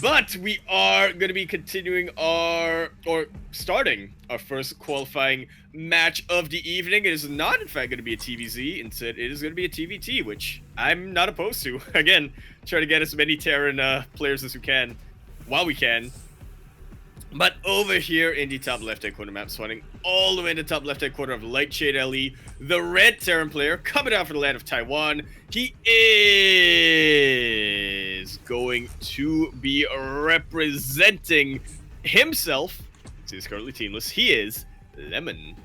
But we are going to be continuing starting our first qualifying match of the evening. It is not, in fact, going to be a TVZ. Instead, it is going to be a TvT, which I'm not opposed to. Again, try to get as many Terran players as we can while we can. But over here in the top left-hand corner map, spawning all the way in the top left-hand corner of Lightshade LE, the red Terran player coming out from the land of Taiwan. He is going to be representing himself. So he's currently teamless. He is Lemon.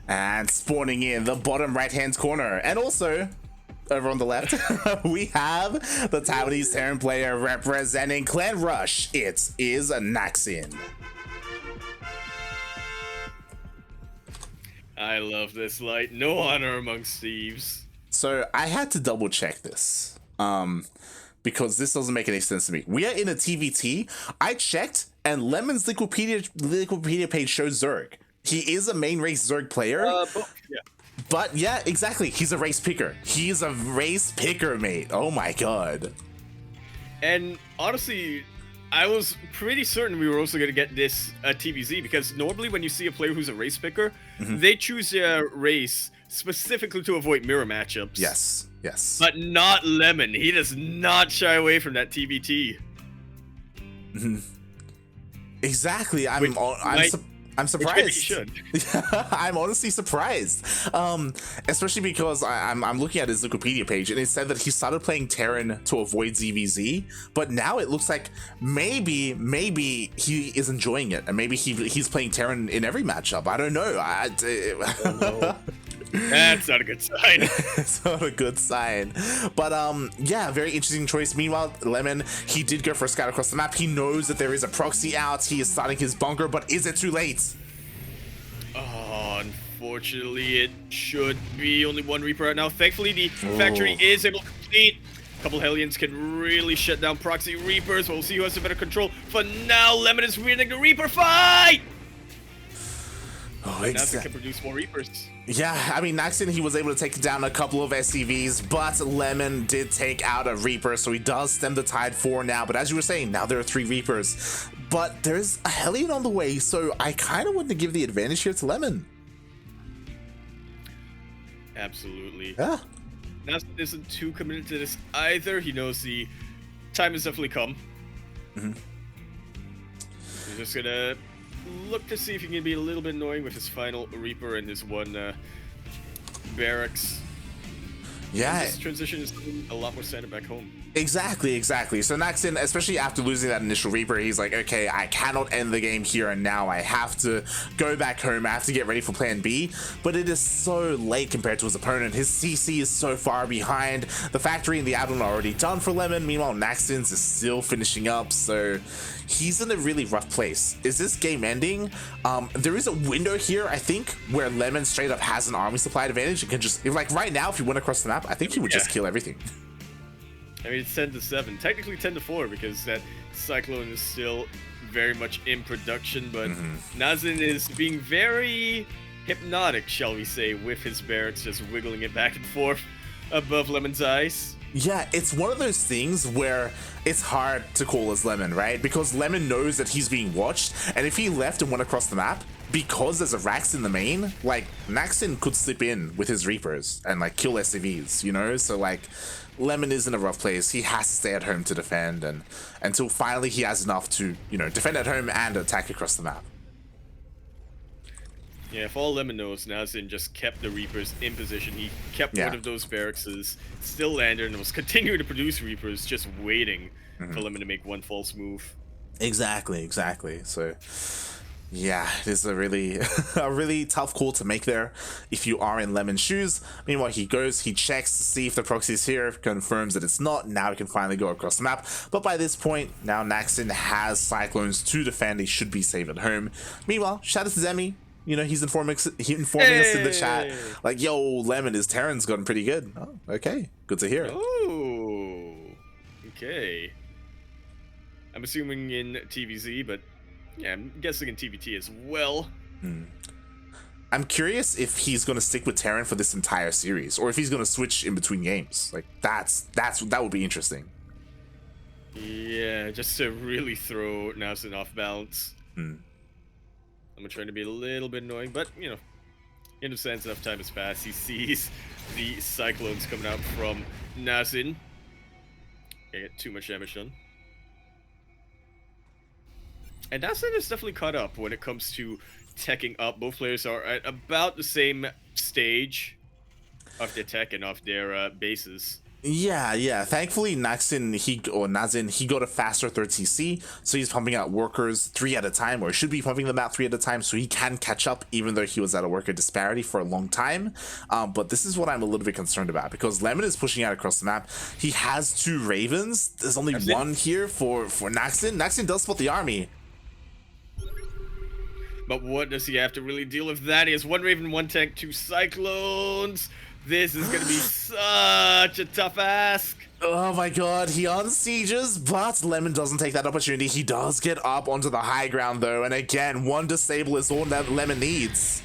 And spawning in the bottom right-hand corner, and also over on the left, we have the Taiwanese Terran player representing Clan Rush. It is Naxin. I love this light. No honor amongst thieves. So I had to double check this, because this doesn't make any sense to me. We are in a TvT. I checked, and Lemon's Wikipedia page shows Zerg. He is a main race Zerg player. Yeah. But yeah, exactly. He's a race picker. He's a race picker, mate. Oh my god. And honestly, I was pretty certain we were also going to get this TVZ, because normally when you see a player who's a race picker, they choose their race specifically to avoid mirror matchups. Yes, yes. But not Lemon. He does not shy away from that TvT. Exactly. I'm surprised. I'm honestly surprised, especially because I'm looking at his Wikipedia page, and it said that he started playing Terran to avoid ZVZ, but now it looks like maybe he is enjoying it, and maybe he's playing Terran in every matchup. I don't know. Oh, no. That's not a good sign. It's not a good sign. But yeah, very interesting choice. Meanwhile, Lemon, he did go for a scout across the map. He knows that there is a proxy out. He is starting his bunker, but is it too late? Oh, unfortunately, it should be only one Reaper right now. Thankfully, the factory is able to complete. A couple Hellions can really shut down proxy Reapers. We'll see who has the better control. For now, Lemon is winning the Reaper fight! Oh, Naxin can produce more Reapers. Yeah, I mean, Naxin, he was able to take down a couple of SCVs, but Lemon did take out a Reaper, so he does stem the tide for now. But as you were saying, now there are 3 Reapers. But there's a Hellion on the way, so I kind of want to give the advantage here to Lemon. Absolutely. Yeah. Naxin isn't too committed to this either. He knows the time has definitely come. He's just gonna look to see if he can be a little bit annoying with his final Reaper and his one barracks. Yeah. This transition is a lot more standard back home. Exactly. So Naxin, especially after losing that initial Reaper, he's like, okay, I cannot end the game here and now. I have to go back home. I have to get ready for plan B. But it is so late compared to his opponent. His CC is so far behind. The factory and the Admiral are already done for Lemon. Meanwhile, Naxin's is still finishing up. So he's in a really rough place. Is this game ending? There is a window here, I think, where Lemon straight up has an army supply advantage and can just, like right now, if he went across the map, I think he would just kill everything. I mean, it's 10-7, technically 10-4, because that Cyclone is still very much in production, but Naxin is being very hypnotic, shall we say, with his barracks, just wiggling it back and forth above Lemon's eyes. Yeah, it's one of those things where it's hard to call as Lemon, right? Because Lemon knows that he's being watched, and if he left and went across the map, because there's a Rax in the main, like, Naxin could slip in with his Reapers and, like, kill SCVs, you know? So, like, Lemon is in a rough place. He has to stay at home to defend, and until finally he has enough to, you know, defend at home and attack across the map. Yeah, if all Lemon knows, Naxin just kept the Reapers in position. He kept one of those barracks, still landed, and was continuing to produce Reapers, just waiting for Lemon to make one false move. Exactly. So yeah, it is a really a really tough call to make there if you are in Lemon's shoes. Meanwhile, he goes, he checks to see if the proxy is here, confirms that it's not. Now he can finally go across the map. But by this point, now Naxin has Cyclones to defend. He should be safe at home. Meanwhile, shout out to Zemi. You know, he's informing us in the chat, like, yo, Lemon, his Terran's gotten pretty good. Oh, okay. Good to hear. Oh, okay. I'm assuming in TVZ, but yeah, I'm guessing in TvT as well. I'm curious if he's gonna stick with Terran for this entire series, or if he's gonna switch in between games. Like that would be interesting. Yeah, just to really throw Naxin off balance. I'm trying to be a little bit annoying, but you know, he understands enough time has passed. He sees the cyclones coming out from Naxin. Can't get too much damage done. And Naxin is definitely caught up when it comes to teching up. Both players are at about the same stage of their tech and of their bases. Yeah. Thankfully, Naxin, Nazin, he got a faster 3rd CC, so he's pumping out workers 3 at a time, or should be pumping them out 3 at a time, so he can catch up, even though he was at a worker disparity for a long time. But this is what I'm a little bit concerned about, because Lemon is pushing out across the map. He has 2 Ravens. There's only one here for Naxin. Naxin does spot the army. But what does he have to really deal with that? He has 1 Raven, 1 tank, 2 Cyclones. This is going to be such a tough ask. Oh my god, he unsieges, but Lemon doesn't take that opportunity. He does get up onto the high ground though, and again, 1 disable is all that Lemon needs.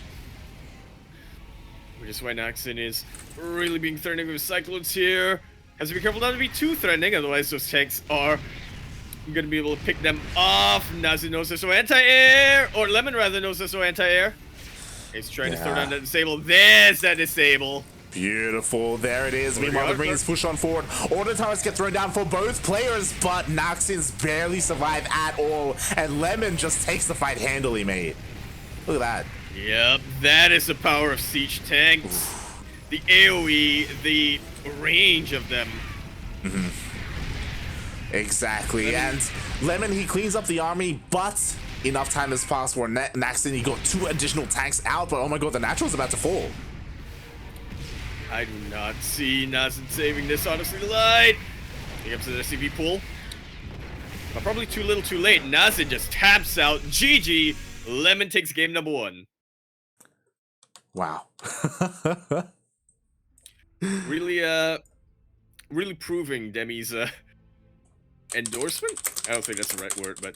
Which is why Naxin is really being threatening with Cyclones here. Has to be careful not to be too threatening, otherwise those tanks are going to be able to pick them off. Naxin knows there's no anti-air, or Lemon rather knows there's no anti-air. He's trying to throw down that disable. There's that disable. Beautiful, there it is. Meanwhile, the ring is pushed on forward. Order towers get thrown down for both players, but Naxin's barely survive at all, and Lemon just takes the fight handily, mate. Look at that. Yep, that is the power of siege tanks. The AoE, the range of them. Exactly, and Lemon, he cleans up the army, but enough time has passed for Naxin. He got 2 additional tanks out, but oh my god, the natural's about to fall. I do not see Naxin saving this, honestly lied. He comes to the SCV pool. But probably too little too late. Naxin just taps out. GG. Lemon takes game number 1. Wow. Really proving Demi's endorsement? I don't think that's the right word, but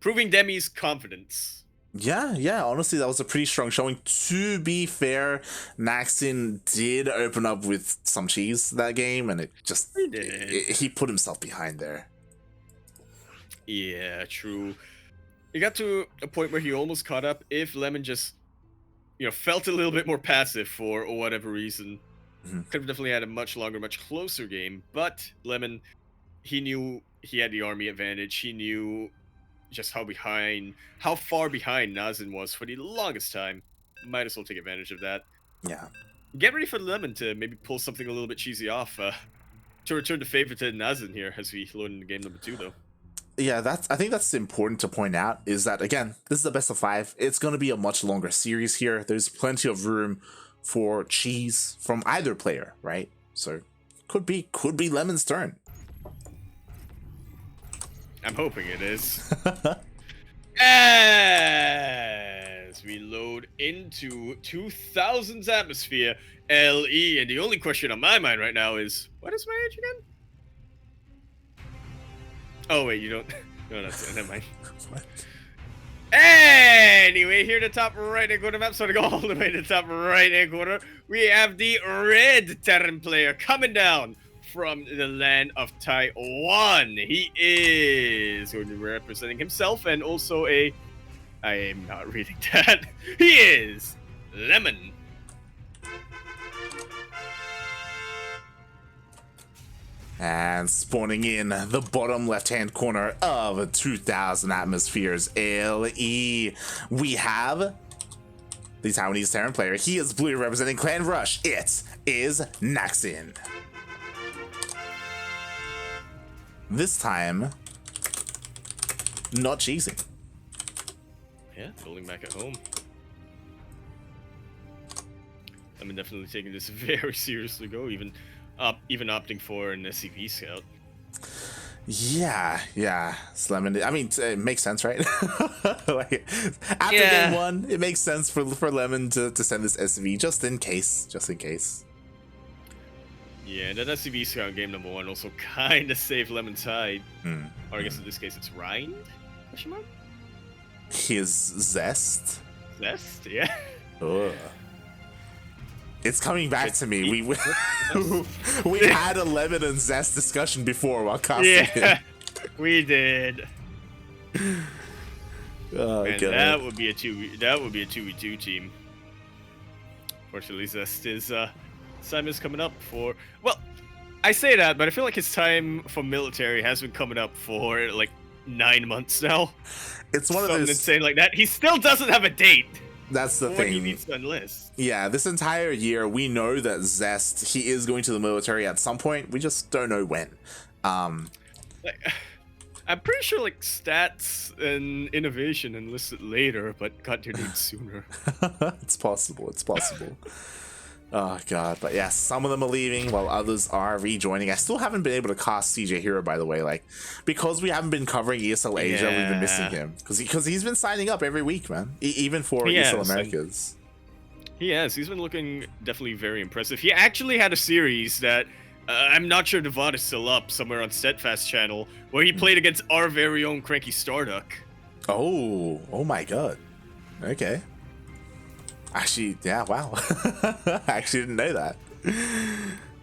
proving Demi's confidence. Yeah, honestly, that was a pretty strong showing. To be fair, Naxin did open up with some cheese that game, and it just he put himself behind there. Yeah, true. He got to a point where he almost caught up if Lemon just, you know, felt a little bit more passive for whatever reason. Could have definitely had a much longer, much closer game, but Lemon, he knew he had the army advantage. He knew just how far behind Naxin was for the longest time. Might as well take advantage of that. Yeah. Get ready for Lemon to maybe pull something a little bit cheesy off to return the favor to Naxin here as we load into game number 2, though. Yeah, I think that's important to point out, is that, again, this is the best of 5. It's going to be a much longer series here. There's plenty of room for cheese from either player, right? So could be Lemon's turn. I'm hoping it is. As we load into 2000's atmosphere, LE, and the only question on my mind right now is, what is my age again? Oh wait, you don't. No, that's never mind. What? Anyway, here at the top right-hand corner map, so to go all the way to the top right-hand corner, we have the red Terran player coming down from the land of Taiwan. He is going to be representing himself and also I am not reading that. He is Lemon. And spawning in the bottom left-hand corner of 2000 atmospheres LE, we have the Taiwanese Terran player. He is blue, representing Clan Rush. It is Naxin. This time, not cheesing. Yeah, building back at home. I'm definitely taking this very seriously. Even opting for an SCV scout. Yeah. Lemon. I mean, it makes sense, right? Like, after game 1, it makes sense for Lemon to send this SCV just in case. Yeah, and that SCV scout in game number 1 also kind of saved Lemon's hide. Or I guess in this case it's Rind? Question mark? His Zest? Zest? Yeah. Ugh. It's coming back to me. We had a Lemon and Zest discussion before while casting Yeah, we did. Oh, And God. that would be a 2v2 team. Fortunately, Zest is time is coming up for, well, I say that, but I feel like his time for military has been coming up for like 9 months now. It's one of Something those insane like that. He still doesn't have a date. That's the When thing. he needs to enlist. Yeah, this entire year we know that Zest, he is going to the military at some point. We just don't know when. Like, I'm pretty sure like stats and innovation enlisted later, but got their name sooner. It's possible. It's possible. Oh god, but yeah, some of them are leaving while others are rejoining. I still haven't been able to cast CJ Hero, by the way, like because we haven't been covering ESL Asia, we've been missing him because he's been signing up every week, man. Even for ESL Americas. He has. He's been looking definitely very impressive. He actually had a series that I'm not sure Devad is still up somewhere on Steadfast channel where he played against our very own CranKy Starduck. Oh my god. Okay. Actually, yeah, wow. I actually didn't know that.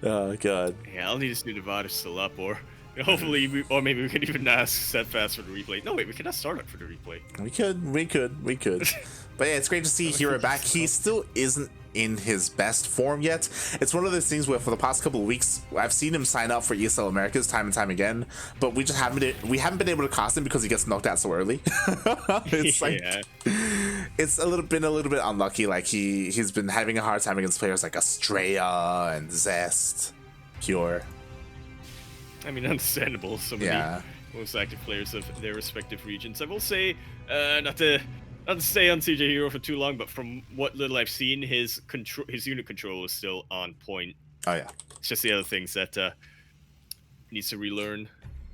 Oh god. Yeah, I'll need to see Devad is still up, or hopefully, or maybe we can even ask Steadfast for the replay. No, wait, we can ask Starduck for the replay. We could. But yeah, it's great to see Hero back. He still isn't in his best form yet. It's one of those things where for the past couple of weeks I've seen him sign up for ESL Americas time and time again, but we just haven't been able to cast him because he gets knocked out so early. It's like it's been a little bit unlucky. Like he's been having a hard time against players like Estrella and Zest, Pure. I mean, understandable. So many most active players of their respective regions. I will say, not to stay on CJ Hero for too long, but from what little I've seen, his unit control is still on point. Oh yeah. It's just the other things that he needs to relearn.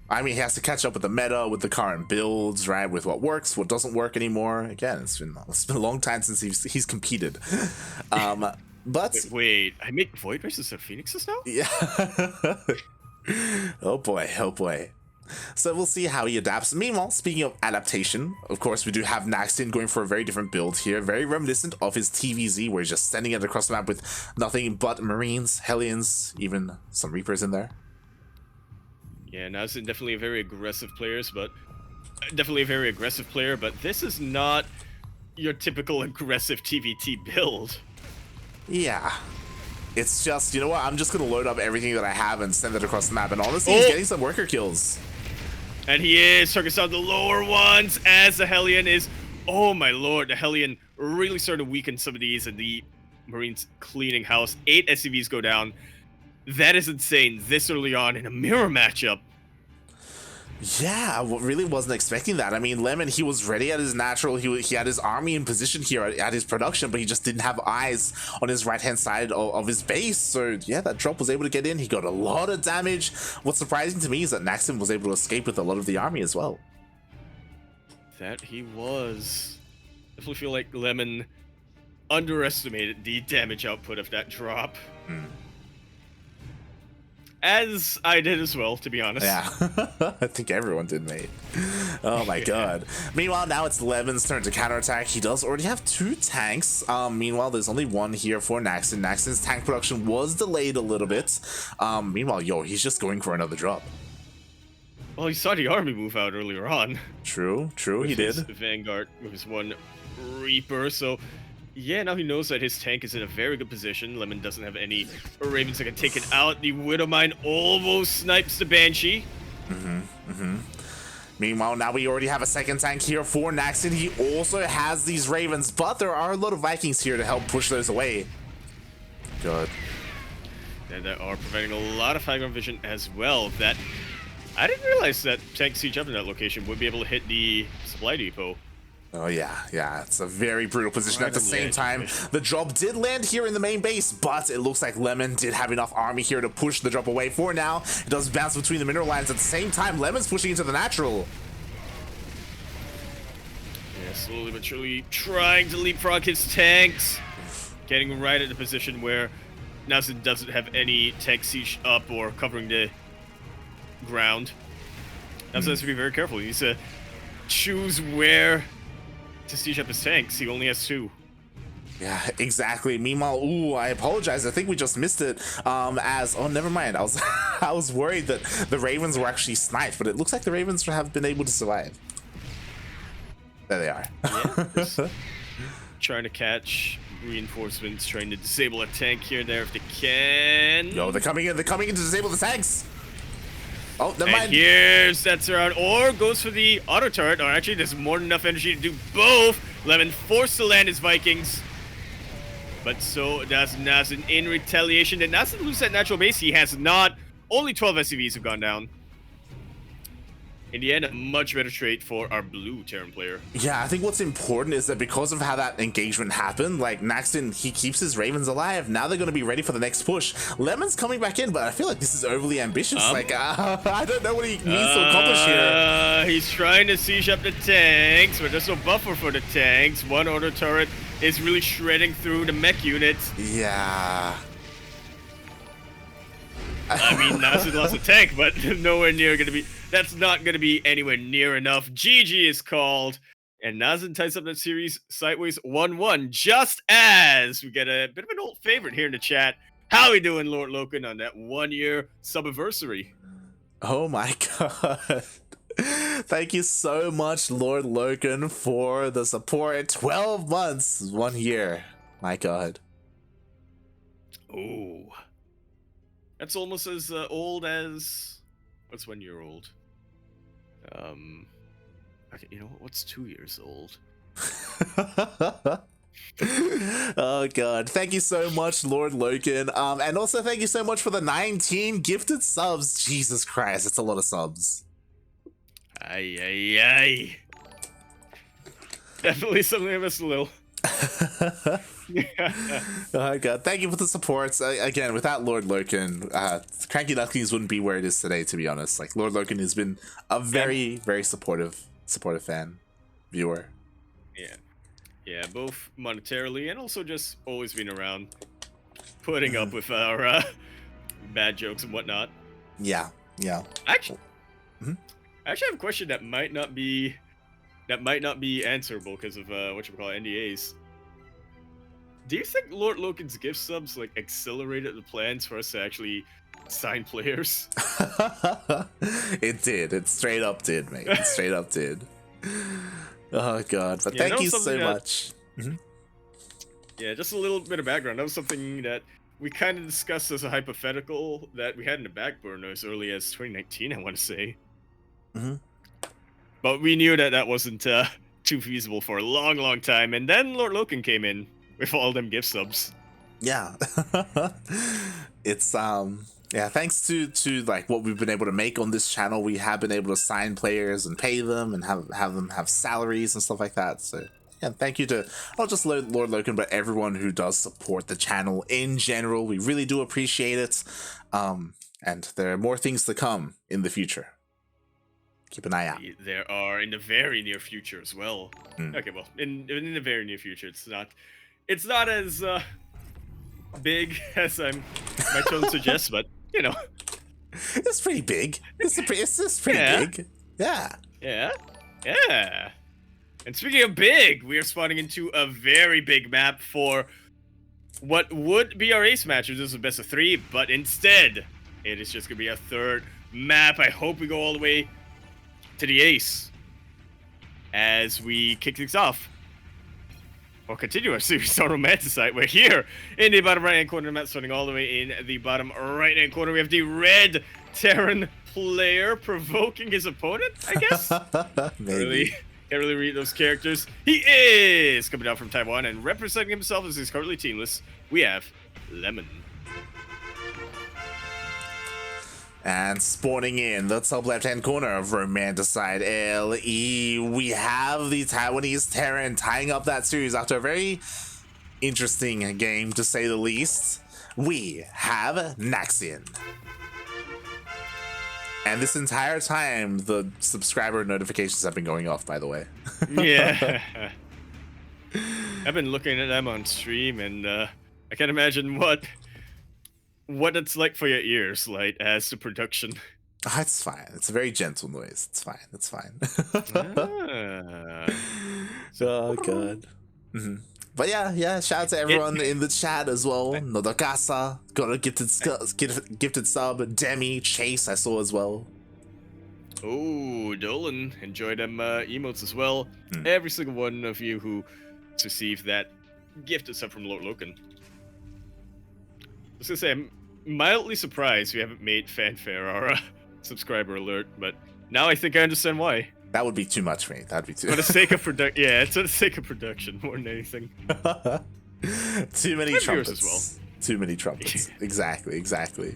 I mean, he has to catch up with the meta, with the current builds, right? With what works, what doesn't work anymore. Again, it's been a long time since he's competed. But wait, I make Void Races and Phoenixes now? Yeah. Oh boy. So we'll see how he adapts. Meanwhile, speaking of adaptation, of course, we do have Naxin going for a very different build here, very reminiscent of his TvZ, where he's just sending it across the map with nothing but Marines, Hellions, even some Reapers in there. Yeah, Naxin definitely a very aggressive player, but this is not your typical aggressive TvT build. Yeah. It's just, you know what, I'm just going to load up everything that I have and send it across the map, and honestly, he's getting some worker kills. And he is targeting down the lower ones as the Hellion is, oh my lord, the Hellion really started to weaken some of these, and the Marines cleaning house. 8 SCVs go down. That is insane this early on in a mirror matchup. Yeah, I really wasn't expecting that. I mean, Lemon, he was ready at his natural. He had his army in position here at his production, but he just didn't have eyes on his right-hand side of his base. So, yeah, that drop was able to get in. He got a lot of damage. What's surprising to me is that Naxin was able to escape with a lot of the army as well. That he was. I definitely feel like Lemon underestimated the damage output of that drop. As I did as well, to be honest. Yeah, I think everyone did, mate. Oh my god. Meanwhile, now it's Lemon's turn to counterattack. He does already have 2 tanks. Meanwhile, there's only 1 here for Naxin. Naxin's tank production was delayed a little bit. Meanwhile, he's just going for another drop. Well, he saw the army move out earlier on. True, he did. Vanguard with his 1 Reaper, so... yeah, now he knows that his tank is in a very good position. Lemon doesn't have any Ravens that can take it out. The Widowmine almost snipes the Banshee. Meanwhile, now we already have a 2nd tank here for Naxin. He also has these Ravens, but there are a lot of Vikings here to help push those away. Good. And they are providing a lot of high ground vision as well. That I didn't realize that tank siege up in that location would be able to hit the supply depot. Oh yeah, it's a very brutal position. At the same time, the drop did land here in the main base, but it looks like Lemon did have enough army here to push the drop away. For now, it does bounce between the mineral lines. At the same time, Lemon's pushing into the natural. Yeah, slowly but surely trying to leapfrog his tanks. Getting right at the position where Naxin doesn't have any tank siege up or covering the ground. Naxin has to be very careful. He needs to choose where to siege up his tanks. He only has 2. Yeah, exactly. Meanwhile, ooh, I apologize. I think we just missed it. Oh, never mind. I was I was worried that the Ravens were actually sniped, but it looks like the Ravens have been able to survive. There they are. Yeah, trying to catch reinforcements, trying to disable a tank here and there if they can. Yo, they're coming in. They're coming in to disable the tanks. Oh, never And mind. here's that's around, or goes for the auto turret, or actually there's more than enough energy to do both. Lemon forced to land his Vikings. But so does Naxin in retaliation. Did Naxin lose that natural base? He has not. Only 12 SCVs have gone down. In the end, a much better trade for our blue Terran player. Yeah, I think what's important is that because of how that engagement happened, like Naxin, he keeps his Ravens alive. Now they're going to be ready for the next push. Lemon's coming back in, but I feel like this is overly ambitious. I don't know what he needs to accomplish here. He's trying to siege up the tanks, but there's no buffer for the tanks. One auto turret is really shredding through the mech units. Yeah. I mean, Naxin lost a tank, but nowhere near going to be... That's not going to be anywhere near enough. GG is called. And Naxin ties up that series sideways 1-1, just as we get a bit of an old favorite here in the chat. How we doing, Lord Loken, on that 1-year sub-anniversary? Oh my god. Thank you so much, Lord Loken, for the support. 12 months, 1 year. My god. Oh. That's almost as old as... What's 1 year old? Okay, you know what? What's 2 years old? Oh god, thank you so much, Lord Loken. And also thank you so much for the 19 gifted subs. Jesus Christ, it's a lot of subs. Ay, ay, ay. Definitely something I missed a little. Oh god, thank you for the support. Again, without Lord Loken, CranKy Ducklings wouldn't be where it is today, to be honest. Like, Lord Loken has been a very, very supportive fan, viewer. Yeah, both monetarily and also just always being around, putting up with our bad jokes and whatnot. Yeah. Actually, I actually have a question that might not be answerable because of NDAs. Do you think Lord Loken's gift subs like accelerated the plans for us to actually sign players? It did. It straight up did, mate. It straight up did. Oh god, but thank you so much. Yeah, just a little bit of background. That was something that we kind of discussed as a hypothetical that we had in the back burner as early as 2019, I want to say. But we knew that that wasn't too feasible for a long, long time. And then Lord Loken came in with all them gift subs. Yeah. It's yeah, thanks to like what we've been able to make on this channel, we have been able to sign players and pay them and have them have salaries and stuff like that. So yeah, thank you to not just Lord Loken, but everyone who does support the channel in general. We really do appreciate it. And there are more things to come in the future. Keep an eye out. There are in the very near future as well. Okay, well, in the very near future, it's not as big as my tone suggests, but you know, it's pretty big. It's pretty big. Yeah. And speaking of big, we are spawning into a very big map for what would be our ace match. This is a best of 3, but instead, it is just gonna be a third map. I hope we go all the way to the ace as we kick things off. Or continue our series on Romanticide. We're here in the bottom right-hand corner of the map, starting all the way in the bottom right-hand corner. We have the red Terran player provoking his opponent, I guess? Maybe. Can't really read those characters. He is coming down from Taiwan and representing himself as he's currently teamless. We have Lemon. And spawning in the top left-hand corner of Romanticide LE, we have the Taiwanese Terran tying up that series after a very interesting game, to say the least. We have Naxin. And this entire time, the subscriber notifications have been going off, by the way. Yeah. I've been looking at them on stream, and I can't imagine what it's like for your ears, like, as the production. Oh, it's fine. It's a very gentle noise. It's fine. It's fine. Oh god. But yeah, shout out to everyone in the chat as well. Nodokasa got a gifted sub. Demi, Chase I saw as well. Oh, Dolan enjoyed them emotes as well. Every single one of you who received that gifted sub from Lord Loken. I was gonna say, I'm mildly surprised we haven't made fanfare our subscriber alert, but now I think I understand why. That would be too much for me. That'd be too. For the sake of production, yeah, it's for the sake of production more than anything. Too many trumpets as well. Too many trumpets. Exactly.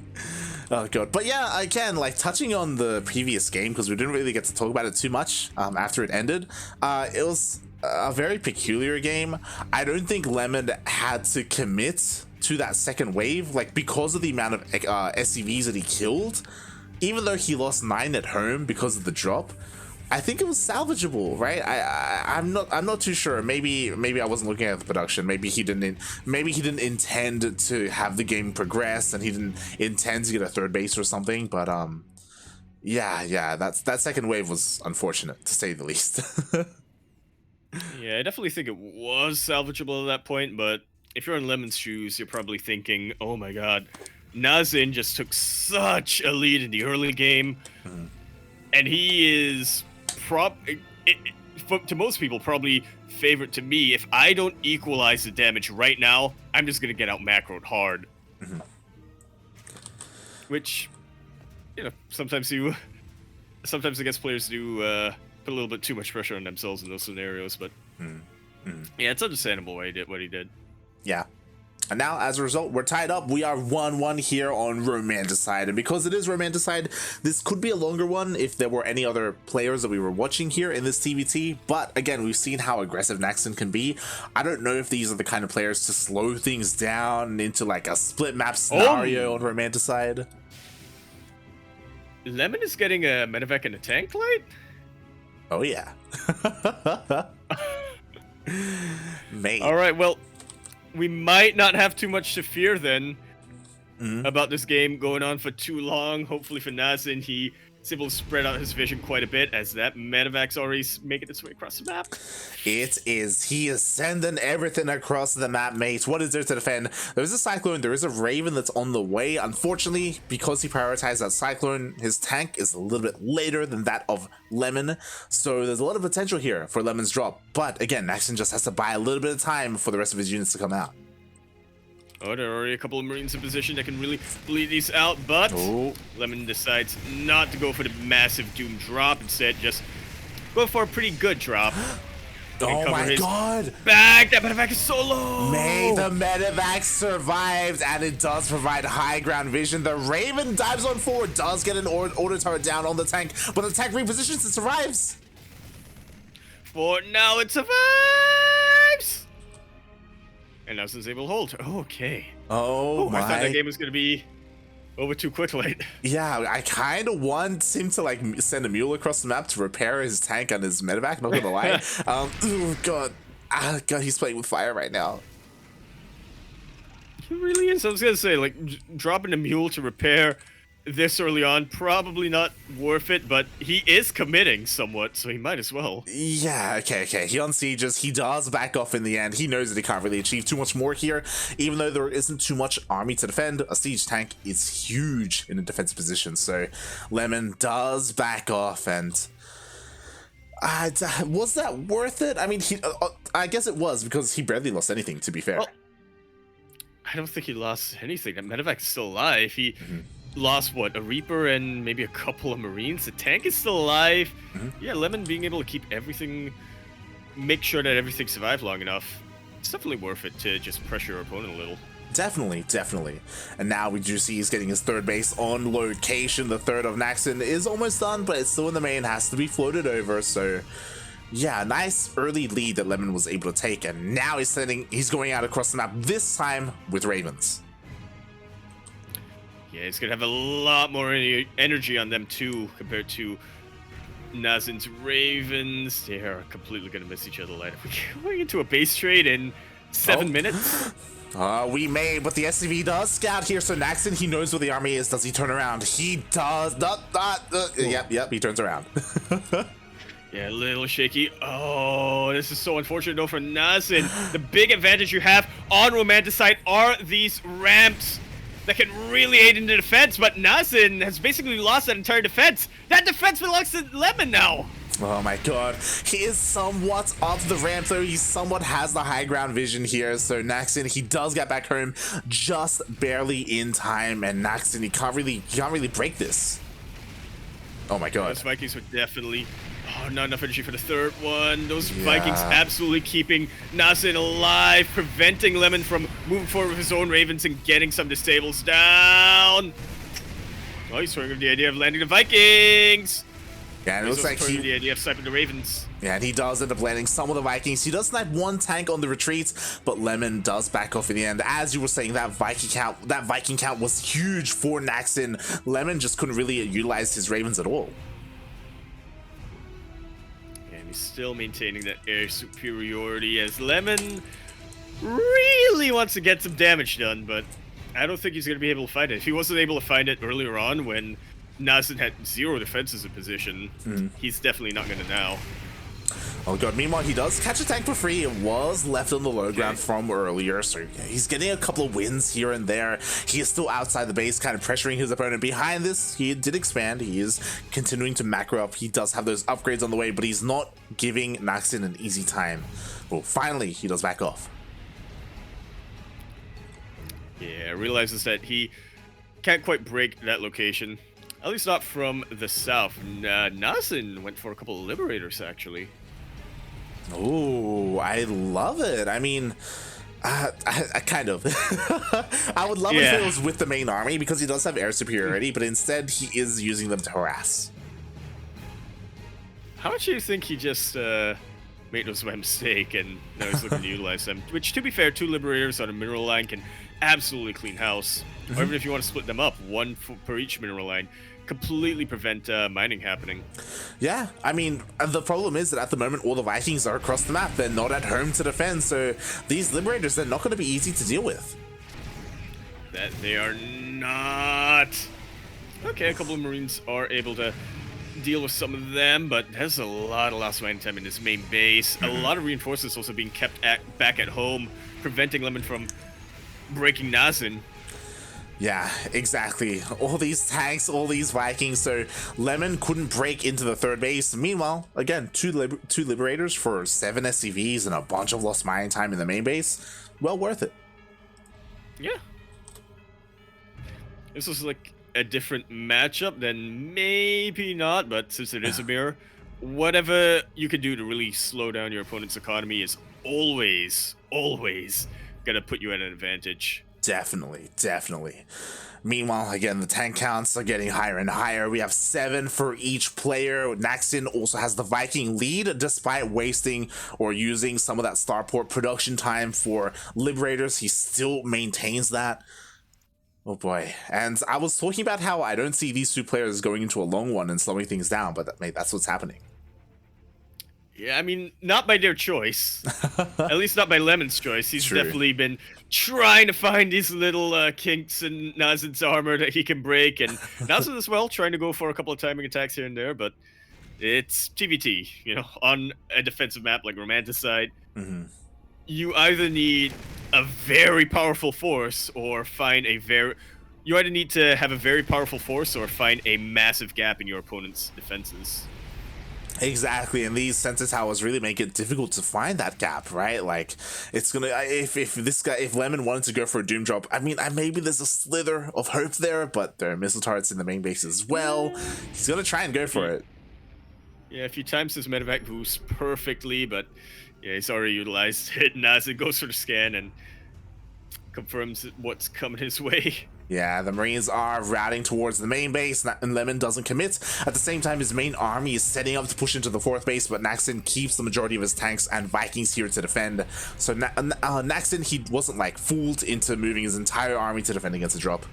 Oh god. But yeah, again, like touching on the previous game, because we didn't really get to talk about it too much after it ended. It was a very peculiar game. I don't think Lemon had to commit to that second wave, like because of the amount of SCVs that he killed. Even though he lost 9 at home because of the drop, I think it was salvageable, right? I'm not too sure. Maybe I wasn't looking at the production. Maybe he didn't intend to have the game progress, and he didn't intend to get a third base or something. But yeah, that second wave was unfortunate to say the least. Yeah, I definitely think it was salvageable at that point. But if you're in Lemon's shoes, you're probably thinking, "Oh my God, Naxin just took such a lead in the early game, and he is." To most people, probably favorite to me. If I don't equalize the damage right now, I'm just gonna get out macroed hard. Which, you know, sometimes against players do put a little bit too much pressure on themselves in those scenarios. But yeah, it's understandable what he did. Yeah. And now, as a result, we're tied up. We are 1-1 here on Romanticide. And because it is Romanticide, this could be a longer one if there were any other players that we were watching here in this TvT. But again, we've seen how aggressive Naxin can be. I don't know if these are the kind of players to slow things down into like a split map scenario on Romanticide. Lemon is getting a medevac and a tank light? Oh, yeah. Mate. All right, well, we might not have too much to fear then about this game going on for too long. Hopefully for Naxin, he's able to spread out his vision quite a bit, as that medevac's already making its way across the map. It is. He is sending everything across the map, mate. What is there to defend? There's a Cyclone. There is a Raven that's on the way. Unfortunately, because he prioritized that Cyclone, his tank is a little bit later than that of Lemon. So there's a lot of potential here for Lemon's drop. But again, Naxin just has to buy a little bit of time for the rest of his units to come out. Oh, there are already a couple of Marines in position that can really bleed these out, but Lemon decides not to go for the massive Doom drop. Instead, just go for a pretty good drop. Oh my god! Back! That medevac is so low! May the medevac survived, and it does provide high ground vision. The Raven dives on forward, does get an auto turret down on the tank, but the tank repositions and survives. For now, it survives! And Naxin's able to hold. Okay. Oh my. I thought that game was going to be over too quickly. Yeah, I kind of want him to like send a mule across the map to repair his tank and his medevac, not gonna lie. Oh god. God, he's playing with fire right now. He really is. I was gonna say, like, dropping a mule to repair this early on, probably not worth it, but he is committing somewhat, so he might as well. Yeah, okay. He unsieges. He does back off in the end. He knows that he can't really achieve too much more here, even though there isn't too much army to defend. A siege tank is huge in a defensive position, so Lemon does back off, and was that worth it? I mean, I guess it was, because he barely lost anything, to be fair. Well, I don't think he lost anything. That medevac's still alive. He lost, what, a Reaper and maybe a couple of Marines. The tank is still alive. Yeah, Lemon being able to keep everything, make sure that everything survived long enough, it's definitely worth it to just pressure your opponent a little. Definitely. And now we do see he's getting his third base on location. The third of Naxin is almost done, but it's still in the main, has to be floated over. So yeah, nice early lead that Lemon was able to take, and now he's going out across the map, this time with Ravens. Yeah, he's gonna have a lot more energy on them too, compared to Naxin's Ravens. They are completely gonna miss each other later. We're going into a base trade in 7 minutes. We may, but the SCV does scout here, so Naxin, he knows where the army is. Does he turn around? He does. Yep, he turns around. Yeah, a little shaky. Oh, this is so unfortunate though for Naxin. The big advantage you have on Romanticide are these ramps that can really aid in the defense, but Naxin has basically lost that entire defense. That defense belongs to Lemon now. Oh my god. He is somewhat up the ramp though. He somewhat has the high ground vision here. So Naxin, he does get back home just barely in time. And Naxin, he can't really break this. Oh my god. Those Vikings were definitely... Oh, not enough energy for the third one. Those Vikings absolutely keeping Naxin alive, preventing Lemon from moving forward with his own Ravens and getting some disables down. Oh, he's throwing up the idea of landing the Vikings. Yeah, and it looks like the idea of sniping the Ravens. Yeah, and he does end up landing some of the Vikings. He does snipe one tank on the retreat, but Lemon does back off in the end. As you were saying, that Viking count was huge for Naxin. Lemon just couldn't really utilize his Ravens at all. And he's still maintaining that air superiority as Lemon really wants to get some damage done, but I don't think he's going to be able to find it. If he wasn't able to find it earlier on when Naxin had 0 defenses in position, he's definitely not going to now. Oh god, meanwhile he does catch a tank for free. It was left on the low ground from earlier, so he's getting a couple of wins here and there. He is still outside the base, kind of pressuring his opponent. Behind this, he did expand. He is continuing to macro up. He does have those upgrades on the way, but he's not giving Naxin an easy time. Well, finally, he does back off. Yeah, realizes that he can't quite break that location. At least not from the south. Naxin went for a couple of Liberators, actually. Oh, I love it. I mean, I kind of. I would love it if it was with the main army, because he does have air superiority, but instead he is using them to harass. How much do you think he just made those by mistake and now he's looking to utilize them? Which, to be fair, 2 Liberators on a mineral line can absolutely clean house. Or even if you want to split them up, 1 per each mineral line, completely prevent mining happening. Yeah, I mean, the problem is that at the moment all the Vikings are across the map. They're not at home to defend, so these Liberators, they're not going to be easy to deal with. That they are not. Okay, a couple of Marines are able to deal with some of them, but there's a lot of last mining time in this main base. A lot of reinforcements also being kept back at home, preventing Lemon from breaking Naxin. Yeah, exactly. All these tanks, all these Vikings, so Lemon couldn't break into the third base. Meanwhile, again, two Liberators for 7 SCVs and a bunch of lost mining time in the main base. Well worth it. Yeah. This was like a different matchup, then maybe not, but since it is a mirror, whatever you can do to really slow down your opponent's economy is always gonna put you at an advantage. Definitely, definitely. Meanwhile, again, the tank counts are getting higher and higher. We have 7 for each player. Naxin also has the Viking lead despite wasting or using some of that starport production time for Liberators. He still maintains that. Oh boy. And I was talking about how I don't see these 2 players going into a long one and slowing things down, but that's what's happening. Yeah, I mean, not by their choice. At least not by Lemon's choice. He's definitely been trying to find these little kinks in Naxin's armor that he can break. And Naxin as well, trying to go for a couple of timing attacks here and there. But it's TvT, you know, on a defensive map like Romanticide. You either need a very powerful force or find a very... You either need to have a very powerful force or find a massive gap in your opponent's defenses. Exactly, and these sensor towers really make it difficult to find that gap, right? Like, it's gonna, if Lemon wanted to go for a doom drop, I mean, maybe there's a slither of hope there, but there are missile turrets in the main base as well. He's gonna try and go for it. Yeah, if he times his medevac boost perfectly, but yeah, he's already utilized it. Naxin goes for the scan and confirms what's coming his way. Yeah, the Marines are routing towards the main base, and Lemon doesn't commit. At the same time, his main army is setting up to push into the 4th base, but Naxin keeps the majority of his tanks and Vikings here to defend. So Naxin, he wasn't like fooled into moving his entire army to defend against a drop.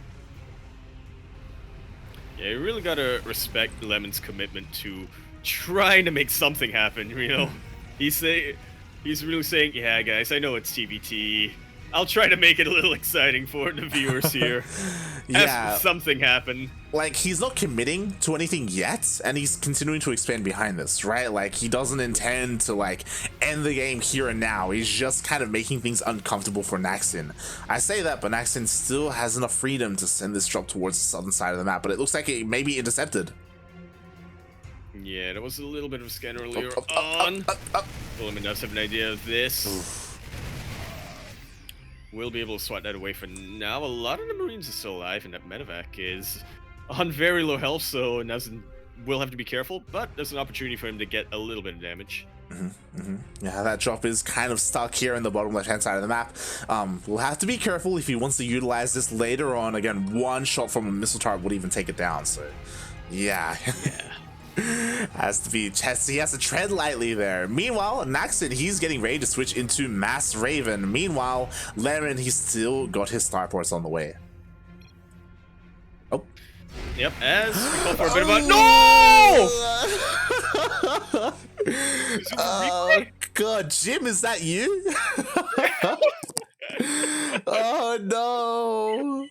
Yeah, you really gotta respect Lemon's commitment to trying to make something happen, you know? He's really saying, yeah, guys, I know it's TvT. I'll try to make it a little exciting for the viewers here. Yeah. Have something happen. Like, he's not committing to anything yet, and he's continuing to expand behind this, right? Like, he doesn't intend to, like, end the game here and now. He's just kind of making things uncomfortable for Naxin. I say that, but Naxin still has enough freedom to send this drop towards the southern side of the map, but it looks like it may be intercepted. Yeah, there was a little bit of a scan earlier on. Lemon does have an idea of this. Oof. We'll be able to swat that away for now. A lot of the Marines are still alive, and that medevac is on very low health, so Naxin will have to be careful, but there's an opportunity for him to get a little bit of damage. Yeah, that drop is kind of stuck here in the bottom left-hand side of the map. We'll have to be careful if he wants to utilize this later on. Again, one shot from a missile turret would even take it down, so yeah. He has to tread lightly there. Meanwhile, Naxin, he's getting ready to switch into Mass Raven. Meanwhile, Lemon, he's still got his starports on the way. Oh. Yep, as we call for a bit of a Oh god, Jim, is that you? Oh no.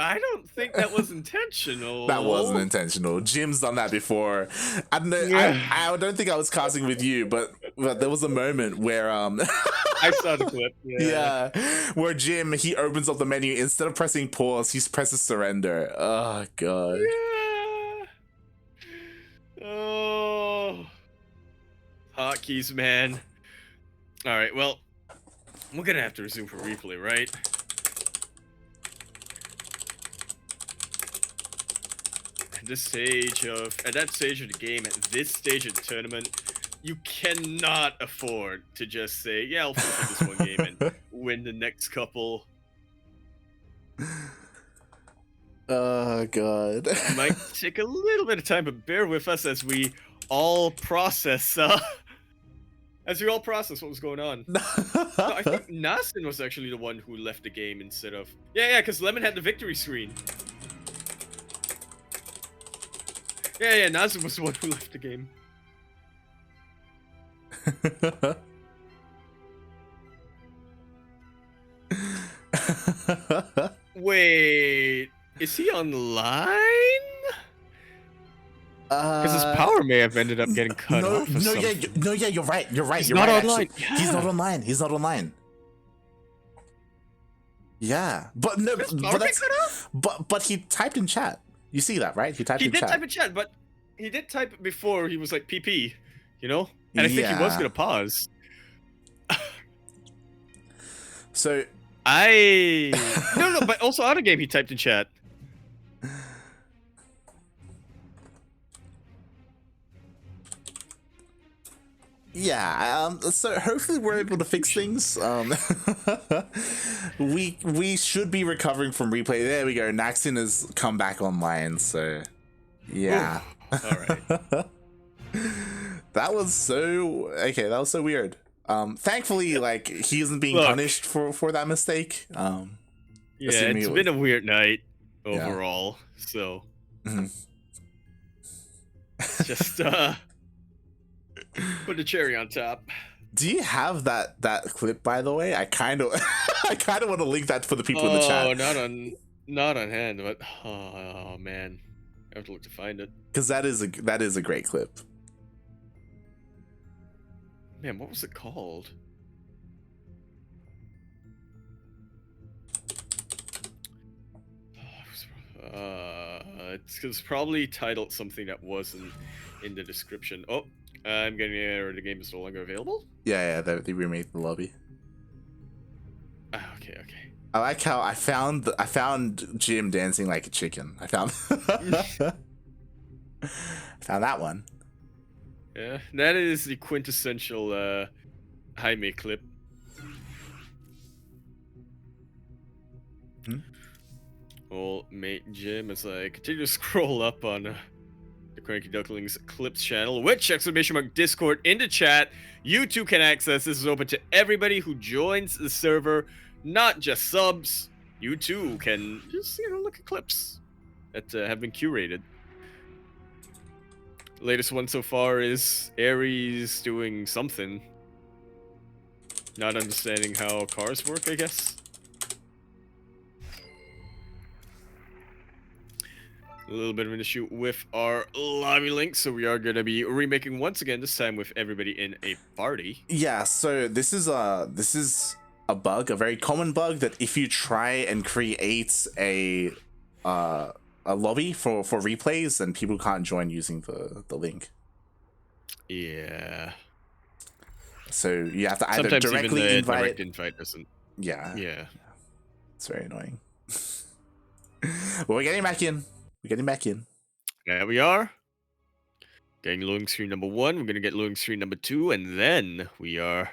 I don't think that was intentional. That wasn't intentional. Jim's done that before. I don't know. I don't think I was casting with you, but there was a moment where I saw the clip. Yeah, where Jim, he opens up the menu, instead of pressing pause, he presses surrender. Oh god. Yeah. Oh. Hotkeys, man. All right. Well, we're gonna have to resume for replay, right? At that stage of the game, at this stage of the tournament, you cannot afford to just say, yeah, I'll finish this one game and win the next couple. Oh god. It might take a little bit of time, but bear with us as we all process what was going on. No, I think Naxin was actually the one who left the game instead of... Yeah, because Lemon had the victory screen. Yeah, Naxin was the one who left the game. Wait, is he online? Because his power may have ended up getting cut off. Yeah, you're right. He's not online. Yeah. He's not online. Yeah, but no, but he typed in chat. You see that, right? He did type in chat, but he did type before he was like PP, you know? And I think he was gonna pause. So no, but also out of game he typed in chat. Yeah, so hopefully we're able to fix things. We should be recovering from replay. There we go. Naxin has come back online, so yeah. All right. That was so weird. Thankfully, like, he isn't being punished for that mistake. Yeah, it's been a weird night overall. Yeah. So just put the cherry on top. Do you have that clip, by the way? I kind of want to link that for the people in the chat. Oh, not on hand, but oh man, I have to look to find it. Because that is a great clip. Man, what was it called? It's probably titled something that wasn't in the description. Oh, I'm getting an error. The game is no longer available. Yeah, they remade the lobby. Okay. I like how I found Jim dancing like a chicken. I found that one. Yeah, that is the quintessential Jaime clip. Well, mate Jim, as I continue to scroll up on the CranKy Ducklings Clips channel, which !Discord in the chat, you too can access. This is open to everybody who joins the server, not just subs. You too can just, look at clips that have been curated. Latest one so far is Ares doing something. Not understanding how cars work, I guess. A little bit of an issue with our lobby link, so we are going to be remaking once again, this time with everybody in a party. Yeah, so this is a bug, a very common bug, that if you try and create a lobby for replays, then people can't join using the link. Yeah. So you have to either Sometimes directly even the invite. direct invite doesn't. Yeah. It's very annoying. Well, we're getting back in. There we are. Getting loading screen number 1. We're going to get loading screen number 2. And then we are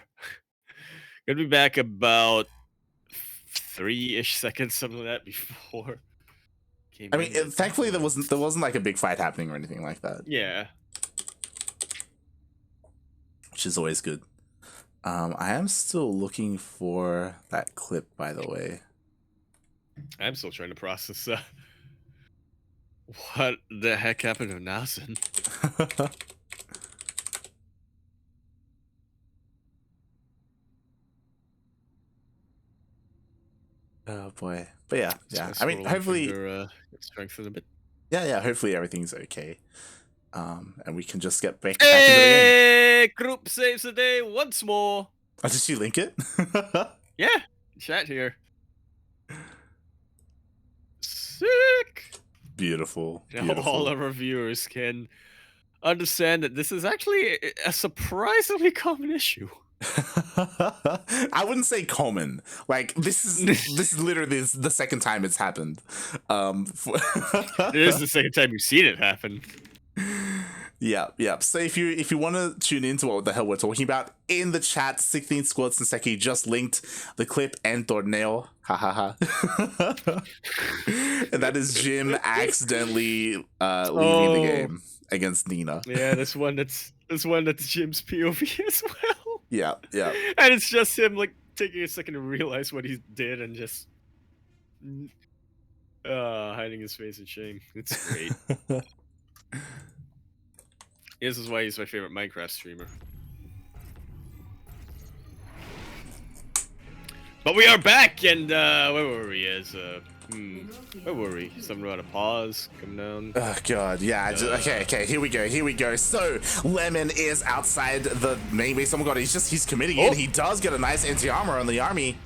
going to be back about 3-ish seconds, something like that, before. I mean, thankfully there wasn't like a big fight happening or anything like that. Yeah. Which is always good. I am still looking for that clip, by the way. I'm still trying to process what the heck happened to Naxin. Oh boy, but yeah. I mean, hopefully, strengthen a bit. Yeah. Hopefully everything's okay, and we can just get back into the game. Group saves the day once more. Oh, did you link it? Yeah, chat here. Sick. Beautiful. All our viewers can understand that this is actually a surprisingly common issue. I wouldn't say common. Like this is literally the second time it's happened. It is the second time you've seen it happen. Yeah. So if you want to tune into what the hell we're talking about, in the chat, 16 Squads and Seki just linked the clip and torneo. Ha. And that is Jim accidentally leaving the game against Nina. Yeah, this one that's Jim's POV as well. Yeah. And it's just him like taking a second to realize what he did and just hiding his face in shame. It's great. This is why he's my favorite Minecraft streamer. But we are back, and where were we? Where were we? Something about a pause coming down. Oh god, yeah. Okay. Here we go. So Lemon is outside the main base. Oh my god, he's committing in. He does get a nice anti-armor on the army.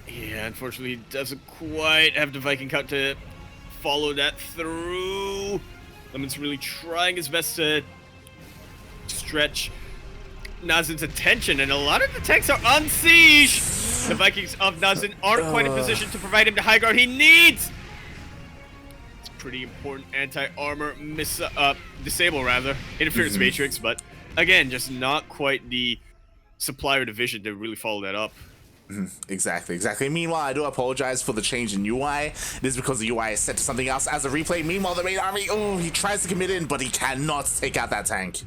Yeah, unfortunately, he doesn't quite have the Viking cut to follow that through. Lemon's really trying his best to stretch Naxin's attention, and a lot of the tanks are on siege. The Vikings of Naxin aren't quite in position to provide him the high ground he needs. It's pretty important anti-armor disable rather, interference matrix, but again, just not quite the supplier division to really follow that up. Exactly. Meanwhile, I do apologize for the change in UI. It is because the UI is set to something else as a replay. Meanwhile, the main army, he tries to commit in, but he cannot take out that tank.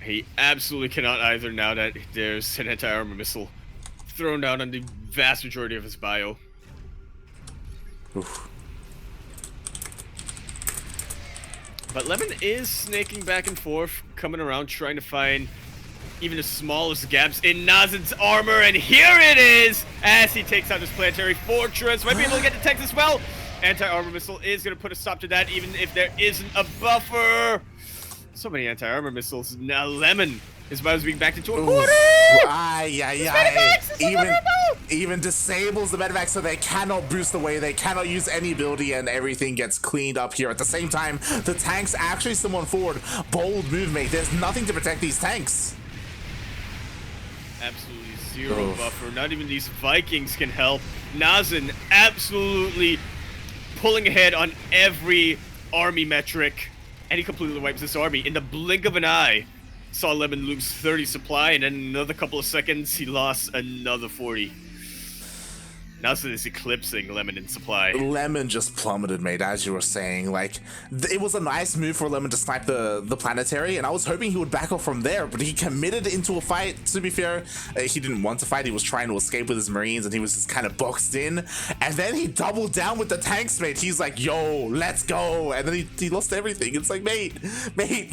He absolutely cannot either now that there's an anti-armor missile thrown down on the vast majority of his bio. Oof. But Lemon is snaking back and forth, coming around, trying to find even the smallest gaps in Naxin's armor, and here it is as he takes out this planetary fortress. Might be able to get the tanks as well. Anti-armor missile is going to put a stop to that, even if there isn't a buffer. So many anti-armor missiles. Now Lemon is about to be backed into a corner. Even disables the medivac so they cannot boost away, they cannot use any ability, and everything gets cleaned up here. At the same time, the tanks actually someone forward. Bold move, mate. There's nothing to protect these tanks. Absolutely zero buffer. Not even these Vikings can help. Naxin absolutely pulling ahead on every army metric, and he completely wipes this army in the blink of an eye. Saw Lemon lose 30 supply, and then another couple of seconds, he lost another 40. Naxin is eclipsing Lemon in supply. Lemon just plummeted, mate, as you were saying. Like, it was a nice move for Lemon to snipe the planetary, and I was hoping he would back off from there, but he committed into a fight. To be fair, he didn't want to fight. He was trying to escape with his Marines, and he was just kind of boxed in. And then he doubled down with the tanks, mate. He's like, yo, let's go. And then he lost everything. It's like, mate,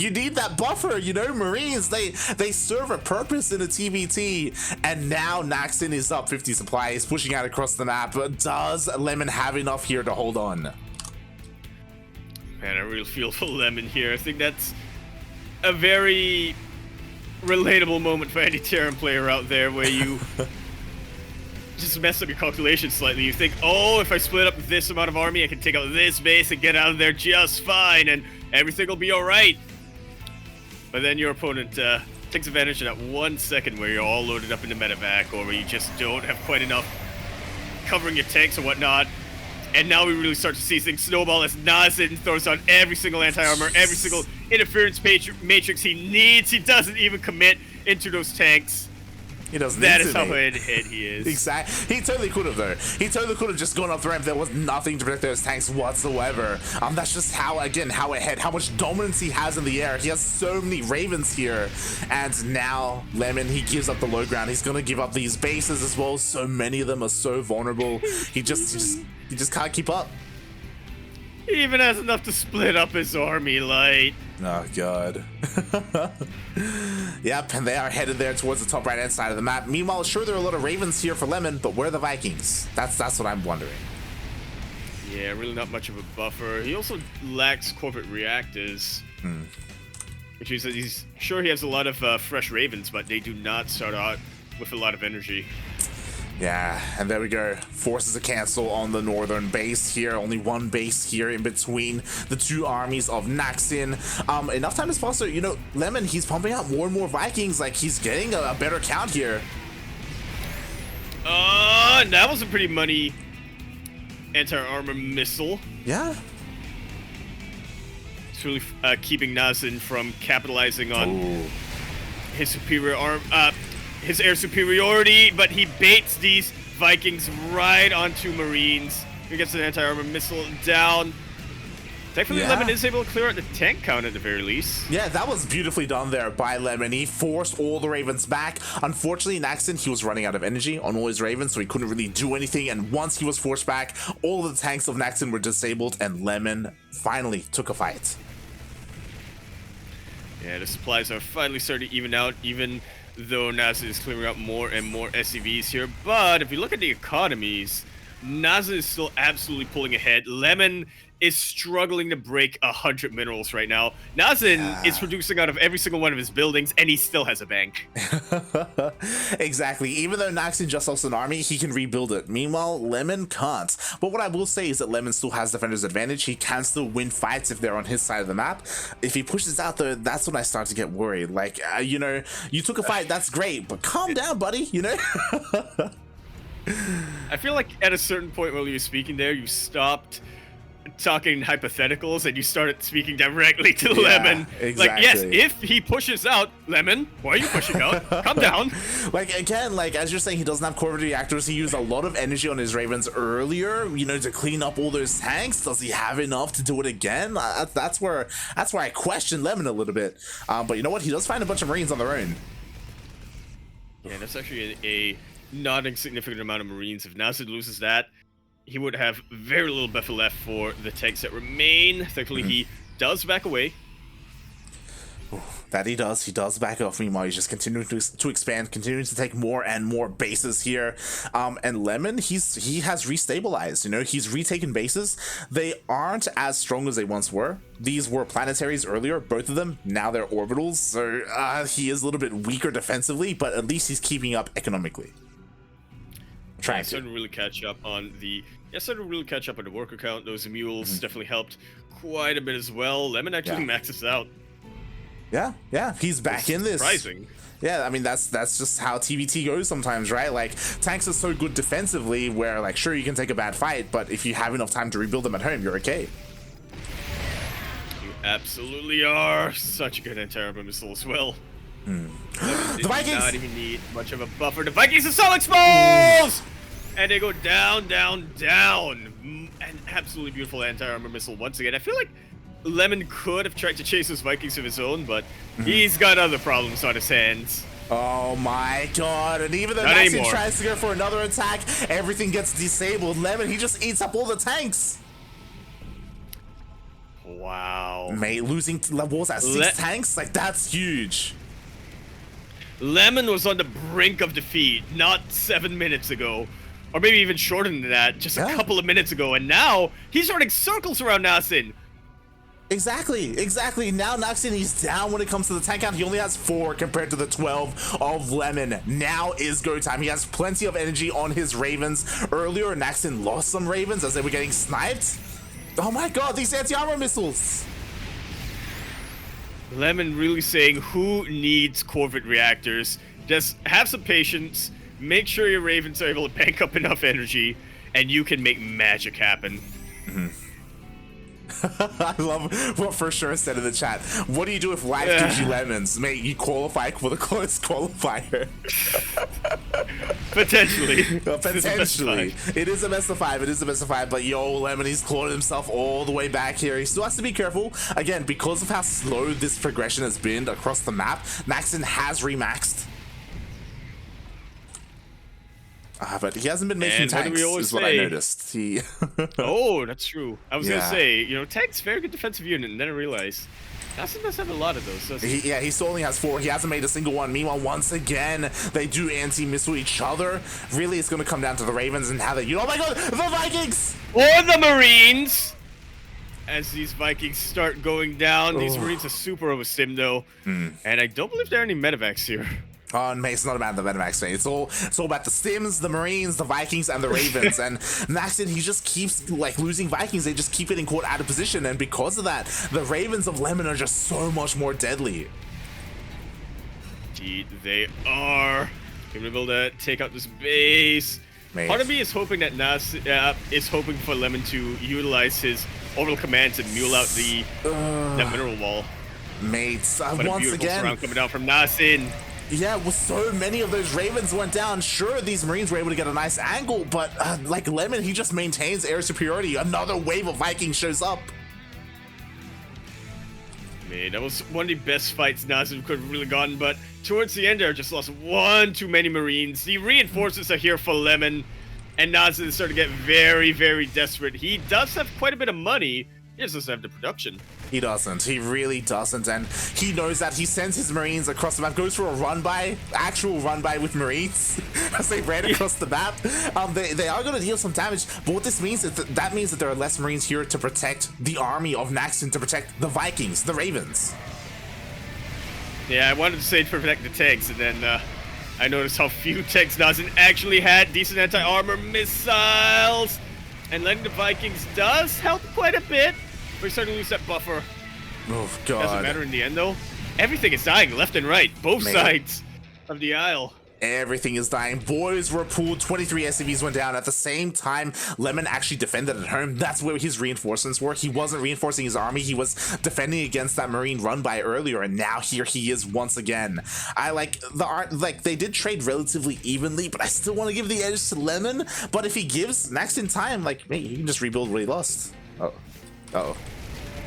you need that buffer, you know? Marines, they serve a purpose in a TvT. And now Naxin is up 50 supply. He's pushing out across the map. Does Lemon have enough here to hold on? Man, I really feel for Lemon here. I think that's a very relatable moment for any Terran player out there, where you just mess up your calculations slightly. You think, oh, if I split up this amount of army, I can take out this base and get out of there just fine, and everything will be all right. But then your opponent takes advantage of that 1 second where you're all loaded up into medevac, or where you just don't have quite enough covering your tanks or whatnot. And now we really start to see things snowball as Naxin throws on every single anti-armor, every single interference matrix he needs. He doesn't even commit into those tanks. He doesn't. That is how head-to-head he is. Exactly. He totally could have, though. He totally could have just gone up the ramp. There was nothing to protect those tanks whatsoever. That's just how much dominance he has in the air. He has so many Ravens here. And now Lemon, he gives up the low ground. He's gonna give up these bases as well. So many of them are so vulnerable. He just can't keep up. He even has enough to split up his army, like. Oh god. Yep, and they are headed there towards the top right hand side of the map. Meanwhile, sure, there are a lot of Ravens here for Lemon, but where are the Vikings? That's what I'm wondering. Yeah, really not much of a buffer. He also lacks corporate reactors. Which means that he's sure he has a lot of fresh Ravens, but they do not start out with a lot of energy. Yeah, and there we go. Forces a cancel on the northern base here. Only one base here in between the two armies of Naxin. Enough time has passed, so, you know, Lemon, he's pumping out more and more Vikings. Like, he's getting a better count here. That was a pretty money anti-armor missile. Yeah. It's really keeping Naxin from capitalizing on his superior his air superiority, but he baits these Vikings right onto Marines. He gets an anti-armor missile down. Thankfully, Lemon is able to clear out the tank count at the very least. Yeah, that was beautifully done there by Lemon. He forced all the Ravens back. Unfortunately, Naxin, he was running out of energy on all his Ravens, so he couldn't really do anything. And once he was forced back, all the tanks of Naxin were disabled, and Lemon finally took a fight. Yeah, the supplies are finally starting to even out, even though Naxin is clearing out more and more SCVs here. But if you look at the economies, Naxin is still absolutely pulling ahead. Lemon is struggling to break 100 minerals right now. Naxin is producing out of every single one of his buildings, and he still has a bank. Exactly. Even though Naxin just lost an army, he can rebuild it. Meanwhile, Lemon can't. But what I will say is that Lemon still has defender's advantage. He can still win fights if they're on his side of the map. If he pushes out, though, that's when I start to get worried. Like, you know, you took a fight, that's great, but calm down, buddy, you know? I feel like at a certain point while you were speaking there, you stopped talking hypotheticals and you started speaking directly to Lemon. Exactly. Like, yes, if he pushes out, Lemon, why are you pushing out? Calm down. Like, again, like, as you're saying, he doesn't have corporate reactors. He used a lot of energy on his Ravens earlier, you know, to clean up all those tanks. Does he have enough to do it again? That's where I question Lemon a little bit. But you know what? He does find a bunch of Marines on their own. Yeah, that's actually a not insignificant amount of Marines. If Naxin loses that, he would have very little buffer left for the tanks that remain. Thankfully, he does back away. That he does. He does back off. Meanwhile, he's just continuing to expand, continuing to take more and more bases here. And Lemon, he has restabilized. You know, he's retaken bases. They aren't as strong as they once were. These were planetaries earlier, both of them. Now they're orbitals. So he is a little bit weaker defensively, but at least he's keeping up economically. Started to really catch up on the worker count. Those mules definitely helped quite a bit as well. Lemon actually maxes out. Yeah, he's back in this. Surprising. Yeah, I mean, that's just how TvT goes sometimes, right? Like, tanks are so good defensively where, like, sure, you can take a bad fight, but if you have enough time to rebuild them at home, you're okay. You absolutely are. Such a good anti-armor missile as well. The Vikings not even need much of a buffer. The Vikings are so exposed! And they go down, down, down. An absolutely beautiful anti-armor missile once again. I feel like Lemon could have tried to chase those Vikings of his own, but he's got other problems on his hands. Oh my god, and even though Not Naxin anymore. tries to go for another attack, everything gets disabled. Lemon, he just eats up all the tanks. Wow. Mate, losing, what was that, 6 tanks? Like, that's huge. Lemon was on the brink of defeat not 7 minutes ago. Or maybe even shorter than that, just a couple of minutes ago. And now, he's running circles around Naxin. Exactly. Now Naxin, he's down when it comes to the tank count. He only has 4 compared to the 12 of Lemon. Now is go time. He has plenty of energy on his Ravens. Earlier, Naxin lost some Ravens as they were getting sniped. Oh my god, these anti-armor missiles. Lemon really saying, who needs Corvette reactors? Just have some patience, make sure your Ravens are able to bank up enough energy, and you can make magic happen. I love what For Sure said in the chat. What do you do if life gives you lemons? Mate, you qualify for the close qualifier. Potentially. Potentially. It is a best of 5. It is a best of 5. But yo, Lemon, he's clawed himself all the way back here. He still has to be careful. Again, because of how slow this progression has been across the map, Naxin has remaxed. But he hasn't been making tanks, is what I noticed. He Oh, that's true. I was gonna say, you know, tanks very good defensive unit, and then I realized Naxin does have a lot of those. So he still only has 4. He hasn't made a single one. Meanwhile, once again, they do anti-missile each other. Really, it's gonna come down to the Ravens and how they. Oh my God, the Vikings or the Marines. As these Vikings start going down, these Marines are super over sim though, and I don't believe there are any medevacs here. Oh, mate, it's not about the Medimax, mate. It's all about the Sims, the Marines, the Vikings, and the Ravens. And Naxin, he just keeps like losing Vikings. They just keep getting caught out of position, and because of that, the Ravens of Lemon are just so much more deadly. Indeed, they are. Gonna be able to take out this base. Mate. Part of me is hoping that Naxin is hoping for Lemon to utilize his orbital command to mule out the that mineral wall. Mates, What a once beautiful again, surround coming down from Naxin. yeah, well, so many of those Ravens went down. Sure, these Marines were able to get a nice angle, but like Lemon, he just maintains air superiority. Another wave of Vikings shows up. Man, that was one of the best fights Naxin could have really gotten, but towards the end there, just lost one too many Marines. The reinforcements are here for Lemon, and Naxin is starting to get very, very desperate. He does have quite a bit of money. He just doesn't have the production. He doesn't. He really doesn't. And he knows that. He sends his Marines across the map, goes for a run-by, actual run-by with Marines as they ran across the map. They are going to deal some damage, but what this means is that means that there are less Marines here to protect the army of Naxin, to protect the Vikings, the Ravens. Yeah, I wanted to say to protect the tanks, and then I noticed how few tanks Naxin actually had. Decent anti-armor missiles. And letting the Vikings does help quite a bit. We're starting to lose that buffer. Oh, God. Doesn't matter in the end, though. Everything is dying left and right. Both sides of the aisle. Everything is dying. Boys were pulled. 23 SCVs went down. At the same time, Lemon actually defended at home. That's where his reinforcements were. He wasn't reinforcing his army. He was defending against that Marine run by earlier, and now here he is once again. I like the art. Like, they did trade relatively evenly, but I still want to give the edge to Lemon. But if he gives Naxin time, like, hey, he can just rebuild what he lost. Uh-oh.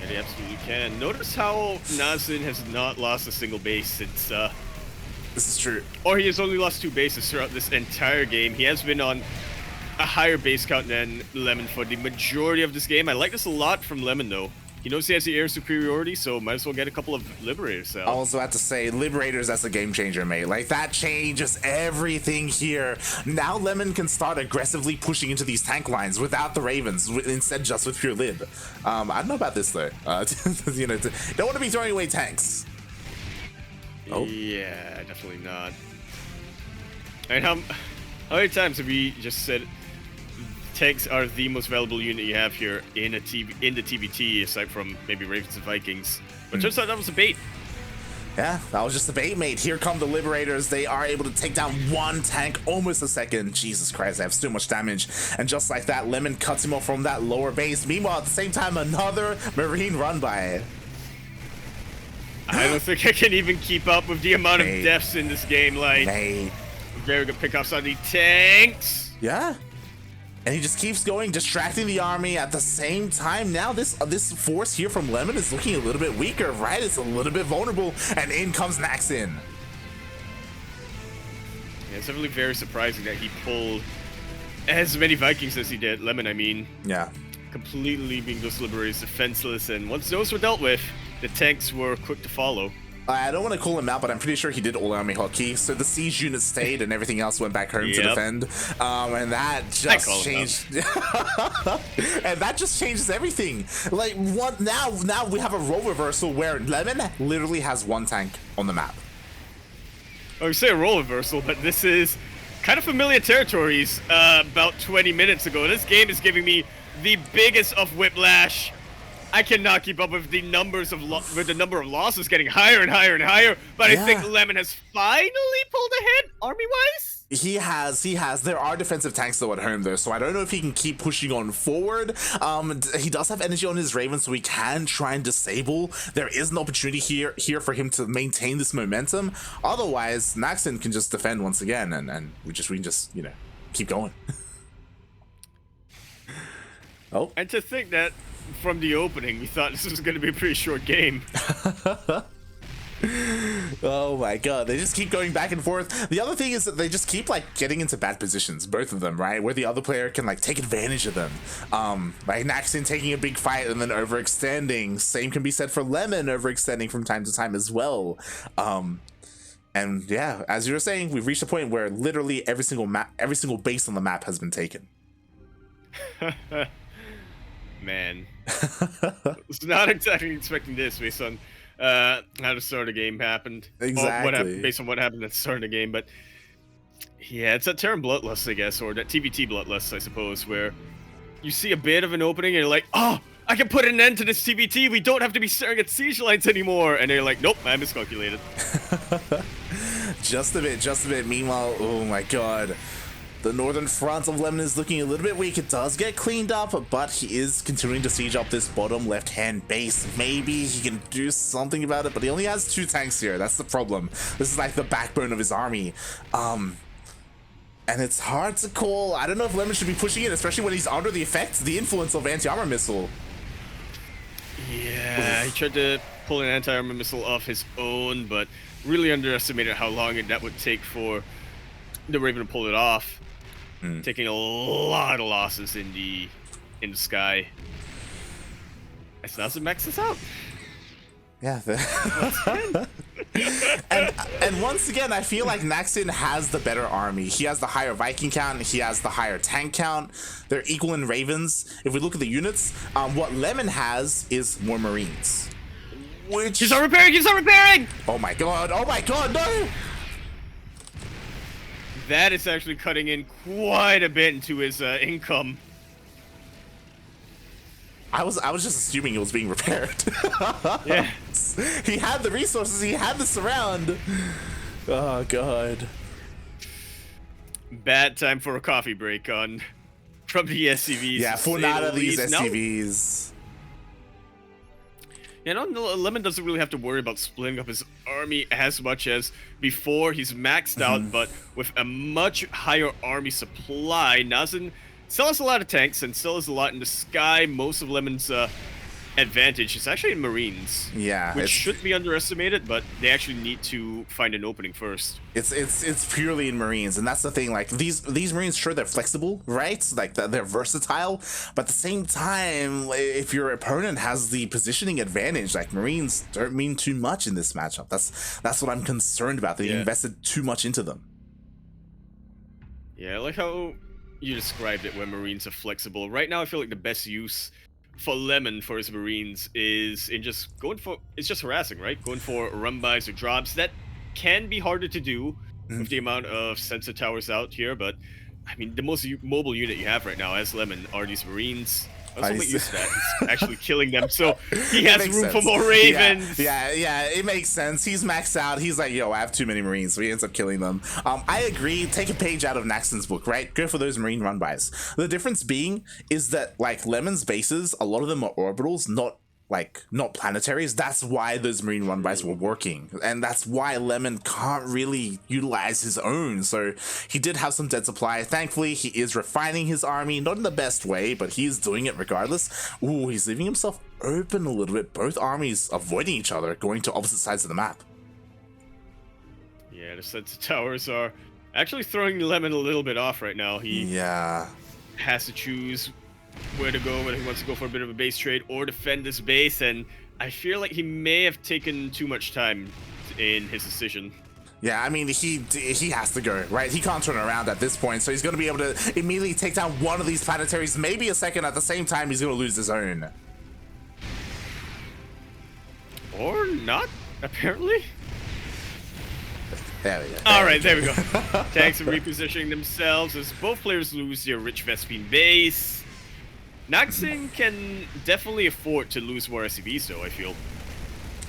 And he absolutely can. Notice how Naxin has not lost a single base since This is true. or he has only lost 2 bases throughout this entire game. He has been on a higher base count than Lemon for the majority of this game. I like this a lot from Lemon, though. He knows he has the air superiority, so might as well get a couple of Liberators out. I also have to say, Liberators, that's a game changer, mate. Like, that changes everything here. Now Lemon can start aggressively pushing into these tank lines without the Ravens, instead just with pure Lib. I don't know about this, though. You know, don't want to be throwing away tanks. Oh. Yeah, definitely not. I mean, how many times have we just said tanks are the most valuable unit you have here in the TvT, aside from maybe Ravens and Vikings? But turns out that was a bait. Yeah, that was just a bait, mate. Here come the Liberators. They are able to take down one tank almost a second. Jesus Christ, they have so much damage. And just like that, Lemon cuts him off from that lower base. Meanwhile, at the same time, another Marine run by. I don't think I can even keep up with the amount of deaths in this game. Like, Mate. very good pickups on the tanks. Yeah. And he just keeps going, distracting the army. At the same time, now this force here from Lemon is looking a little bit weaker, right? It's a little bit vulnerable, and in comes Naxin. Yeah, it's definitely very surprising that he pulled as many Vikings as he did. Lemon, I mean. Yeah. Completely leaving those liberators defenseless, and once those were dealt with, the tanks were quick to follow. I don't want to call him out, but I'm pretty sure he did all army hotkey. So the siege unit stayed, and everything else went back home to defend. And that just changed. And that just changes everything. Like now we have a role reversal where Lemon literally has one tank on the map. I would say a role reversal, but this is kind of familiar territories. About 20 minutes ago, this game is giving me the biggest of whiplash. I cannot keep up with the numbers of the number of losses getting higher and higher and higher. But I think Lemon has finally pulled ahead, army-wise. He has. There are defensive tanks though at home though, so I don't know if he can keep pushing on forward. He does have energy on his Raven, so he can try and disable. There is an opportunity here for him to maintain this momentum. Otherwise, Naxin can just defend once again, and we can just keep going. Oh, and to think that from the opening, we thought this was going to be a pretty short game. Oh my god, they just keep going back and forth. The other thing is that they just keep getting into bad positions, both of them, right, where the other player can take advantage of them. Like Naxin taking a big fight and then overextending. Same can be said for Lemon overextending from time to time as well. And yeah, as you were saying, we've reached a point where literally every single base on the map has been taken. Man, I was not exactly expecting this based on how the start of the game happened. Exactly. Based on what happened at the start of the game, but yeah, it's that Terran Bloodlust, I guess, or that TvT Bloodlust, I suppose, where you see a bit of an opening and you're like, oh, I can put an end to this TvT. We don't have to be staring at siege lines anymore. And they're like, nope, I miscalculated. Just a bit. Meanwhile, oh my god. The northern front of Lemon is looking a little bit weak. It does get cleaned up, but he is continuing to siege up this bottom left-hand base. Maybe he can do something about it, but he only has 2 tanks here. That's the problem. This is like the backbone of his army. And it's hard to call. I don't know if Lemon should be pushing it, especially when he's under the influence of anti-armor missile. Yeah, he tried to pull an anti-armor missile off his own, but really underestimated how long that would take for the Raven to pull it off. Taking a lot of losses in the sky. As Naxin maxes out. Yeah. and once again, I feel like Naxin has the better army. He has the higher Viking count. He has the higher tank count. They're equal in Ravens. If we look at the units, what Lemon has is more Marines. Which... He's not repairing! Oh my god, no! That is actually cutting in quite a bit into his income. I was just assuming it was being repaired. Yeah. He had the resources, he had the surround. Oh god. Bad time for a coffee break from the SCVs. Yeah, for none of these SCVs. Yeah, no, Lemon doesn't really have to worry about splitting up his army as much as before. He's maxed out, but with a much higher army supply. Naxin still has a lot of tanks and still has a lot in the sky. Most of Lemon's advantage is actually in Marines. Yeah, which shouldn't be underestimated, but they actually need to find an opening first. It's purely in Marines, and that's the thing. Like these Marines, sure, they're flexible, right? Like they're versatile, but at the same time, if your opponent has the positioning advantage, like Marines don't mean too much in this matchup. That's what I'm concerned about. They invested too much into them. Yeah, I like how you described it, where Marines are flexible. Right now, I feel like the best use for Lemon for his Marines is in just harassing, right? Going for run-bys or drops. That can be harder to do with the amount of sensor towers out here, but I mean, the most mobile unit you have right now as Lemon are these Marines. I was used to that. He's actually killing them, so he has room for more Ravens. Yeah, it makes sense. He's maxed out. He's like, yo, I have too many Marines, so he ends up killing them. I agree. Take a page out of Naxin's book, right? Go for those Marine run-bys. The difference being is that, like, Lemon's bases, a lot of them are orbitals, not like not planetaries. That's why those marine run bys were working, and that's why Lemon can't really utilize his own. So he did have some dead supply. Thankfully, he is refining his army, not in the best way, but he is doing it regardless. Ooh, he's leaving himself open a little bit. Both armies avoiding each other, going to opposite sides of the map. Yeah, the sensor towers are actually throwing Lemon a little bit off right now. He has to choose where to go, whether he wants to go for a bit of a base trade or defend this base, and I feel like he may have taken too much time in his decision. Yeah, I mean, he has to go, right? He can't turn around at this point, so he's going to be able to immediately take down one of these planetaries, maybe a second. At the same time, he's going to lose his own. Or not, apparently. There we go. Alright, there we go. Tanks are repositioning themselves as both players lose their rich Vespine base. Naxin can definitely afford to lose more SCVs, though, I feel.